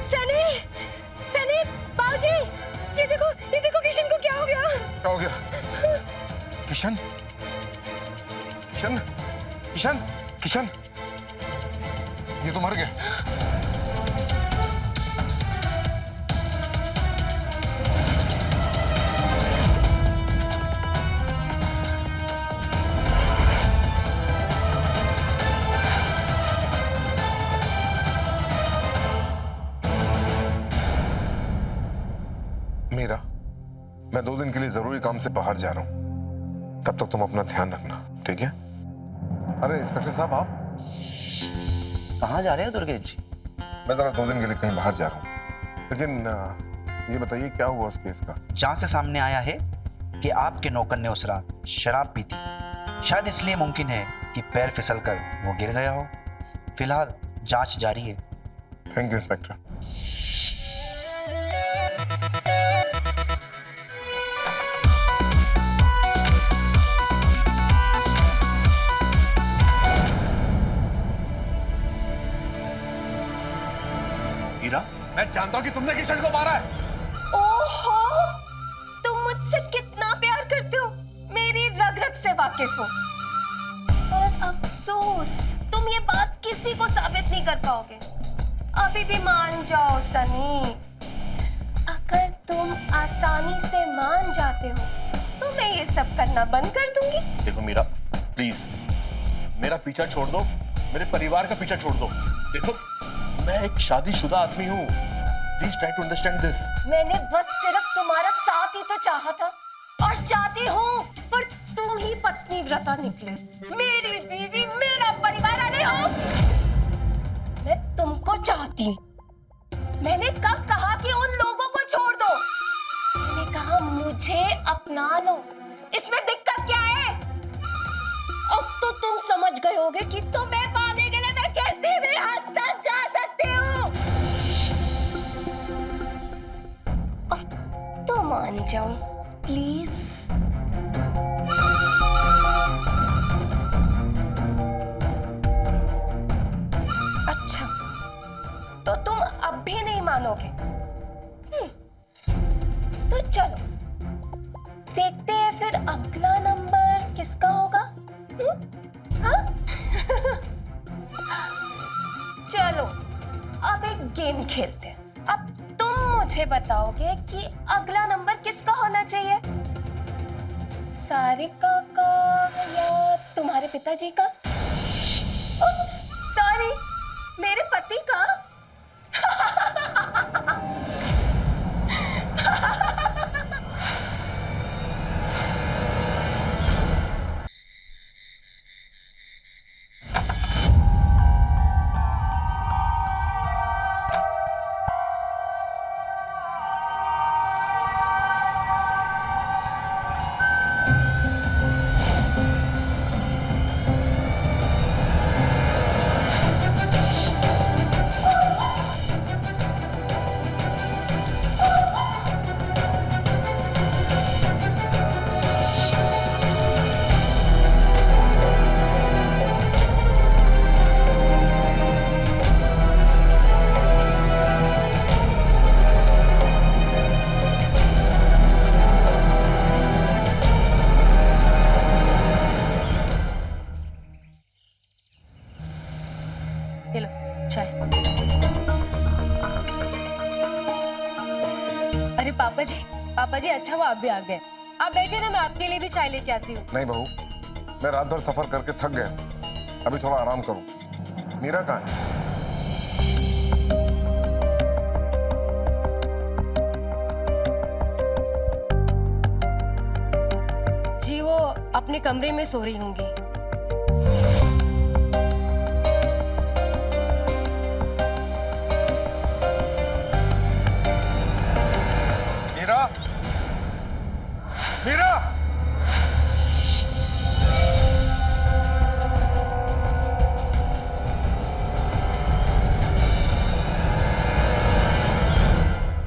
सनी, सनी, बाबूजी, ये देखो किशन को क्या हो गया? क्या हो गया? किशन, किशन, किशन, किशन, ये तो मर गया। मीरा, मैं 2 दिन के लिए जरूरी काम से बाहर जा रहा हूं, तब तक तुम अपना ध्यान रखना, ठीक है? अरे इंस्पेक्टर साहब, आप कहाँ जा रहे हैं दुर्गेश जी? मैं जरा 2 दिन के लिए कहीं बाहर जा रहा हूँ, लेकिन ये बताइए क्या हुआ उस केस का? जहाँ से सामने आया है कि आपके नौकर ने उस रात शराब पी थी, शायद इसलिए मुमकिन है कि पैर फिसलकर वो गिर गया हो। फिलहाल जांच जारी है। Thank you inspector. हीरा, मैं जानता हूँ कि तुमने किशन को मारा है। ओहो, तुम मुझसे कितना प्यार करते हो, मेरी रग रग से वाकिफ हो। पर अफसोस, तुम ये बात किसी को साबित नहीं कर पाओगे। अभी भी मान जाओ सनी। अगर तुम आसानी से मान जाते हो तो मैं ये सब करना बंद कर दूंगी। देखो मीरा, प्लीज मेरा पीछा छोड़ दो, मेरे परिवार का पीछा छोड़ दो। देखो, मैं एक शादीशुदा आदमी हूँ। Please try to understand this. मैंने बस सिर्फ तुम्हारा साथ ही तो चाहा था और चाहती हूँ, पर तुम ही पत्नी व्रता निकले। मेरी बीवी, मेरा परिवार। अरे हो, मैं तुमको चाहती हूँ। मैंने कब कहा कि उन लोगों को छोड़ दो? मैंने कहा मुझे अपना लो। इसमें दिक्कत क्या है? अब तो तुम समझ गए होगे कि तुम्हें पाने के लिए मैं कैसे भी हद तक जा सकती हूँ। अब तो मान जाओ प्लीज। अच्छा, तो तुम अब भी नहीं मानोगे? तो चलो देखते हैं फिर अगला नंबर किसका होगा। हाँ? चलो अब एक गेम खेलते हैं। अब तुम मुझे बताओगे कि अगला नंबर किसका होना चाहिए? सारिका का या तुम्हारे पिताजी का? उप्स, सॉरी, मेरे पति का। अरे पापा जी अच्छा वो आप भी आ गए। आप बैठे ना, मैं आपके लिए भी चाय लेके आती हूँ। नहीं बहू, मैं रात भर सफर करके थक गया, अभी थोड़ा आराम करूं। मीरा कहाँ है? जी वो अपने कमरे में सो रही होंगी। मीरा, मीरा,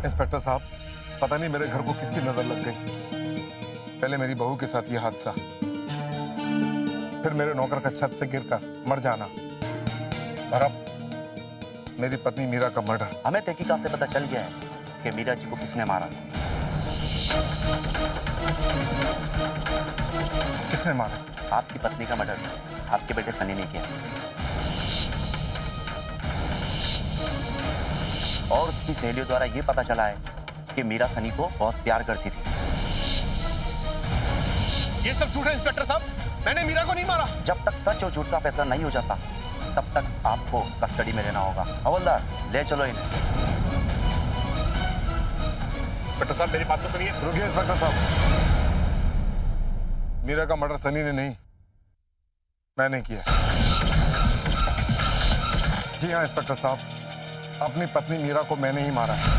इंस्पेक्टर साहब, पता नहीं मेरे घर को किसकी नजर लग गई। पहले मेरी बहू के साथ ये हादसा, फिर मेरे नौकर का छत से गिरकर मर जाना, और अब मेरी पत्नी मीरा का मर्डर। हमें तहकीकात से पता चल गया है कि मीरा जी को किसने मारा। किसने मारा? आपकी पत्नी का मर्डर आपके बेटे सनी ने किया, और उसकी सहेलियों द्वारा यह पता चला है कि मीरा सनी को बहुत प्यार करती थी। ये सब झूठ है इंस्पेक्टर साहब, मैंने मीरा को नहीं मारा। जब तक सच और झूठ का फैसला नहीं हो जाता तब तक आपको कस्टडी में रहना होगा। हवलदार, ले चलो इन्हें। इंस्पेक्टर साहब मेरी बात तो सुनिए। रुकिए इंस्पेक्टर साहब, मीरा का मर्डर सनी ने नहीं, मैंने किया। जी हाँ इंस्पेक्टर साहब, अपनी पत्नी मीरा को मैंने ही मारा है।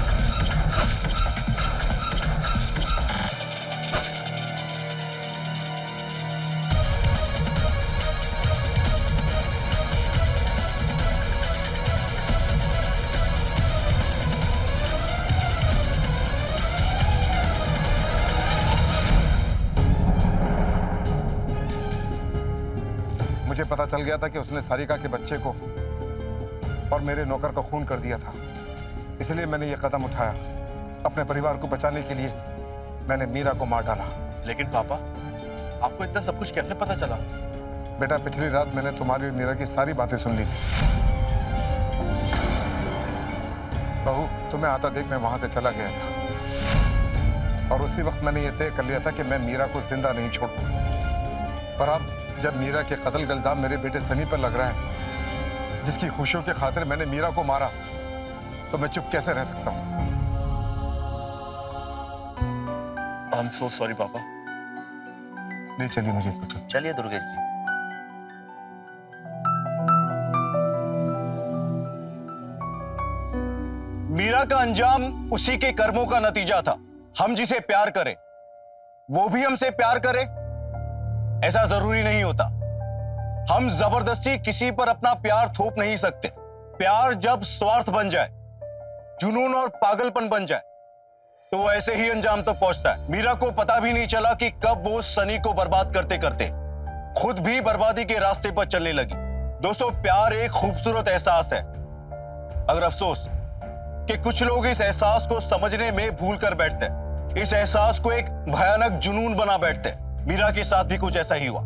मुझे पता चल गया था कि उसने सारिका के बच्चे को और मेरे नौकर का खून कर दिया था, इसलिए मैंने ये कदम उठाया। अपने परिवार को बचाने के लिए मैंने मीरा को मार डाला। लेकिन पापा, आपको इतना सब कुछ कैसे पता चला? बेटा, पिछली रात मैंने तुम्हारी और मीरा की सारी बातें सुन ली थी। बहू, तुम्हें आता देख मैं वहां से चला गया था, और उसी वक्त मैंने ये तय कर लिया था कि मैं मीरा को जिंदा नहीं छोड़ूंगा। पर अब जब मीरा के कत्ल का इल्जाम मेरे बेटे सनी पर लग रहा है, जिसकी खुशियों के खातिर मैंने मीरा को मारा, तो मैं चुप कैसे रह सकता हूं? आई एम सो सॉरी पापा। ले चलिए मुझे इंस्पेक्टर। चलिए दुर्गेश जी। मीरा का अंजाम उसी के कर्मों का नतीजा था। हम जिसे प्यार करें वो भी हमसे प्यार करे, ऐसा जरूरी नहीं होता। हम जबरदस्ती किसी पर अपना प्यार थोप नहीं सकते। प्यार जब स्वार्थ बन जाए, जुनून और पागलपन बन जाए, तो वो ऐसे ही अंजाम तक पहुंचता है। मीरा को पता भी नहीं चला कि कब वो सनी को बर्बाद करते करते खुद भी बर्बादी के रास्ते पर चलने लगी। दोस्तों, प्यार एक खूबसूरत एहसास है, अगर अफसोस कि कुछ लोग इस एहसास को समझने में भूल कर बैठते हैं। इस एहसास को एक भयानक जुनून बना बैठते हैं। मीरा के साथ भी कुछ ऐसा ही हुआ,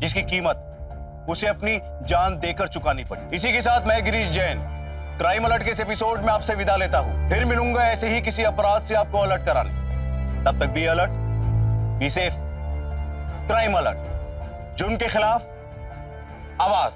जिसकी कीमत उसे अपनी जान देकर चुकानी पड़ी। इसी के साथ मैं गिरीश जैन क्राइम अलर्ट के इस एपिसोड में आपसे विदा लेता हूं। फिर मिलूंगा ऐसे ही किसी अपराध से आपको अलर्ट कराने। तब तक be alert, be safe. Crime alert, जुर्म के खिलाफ आवाज।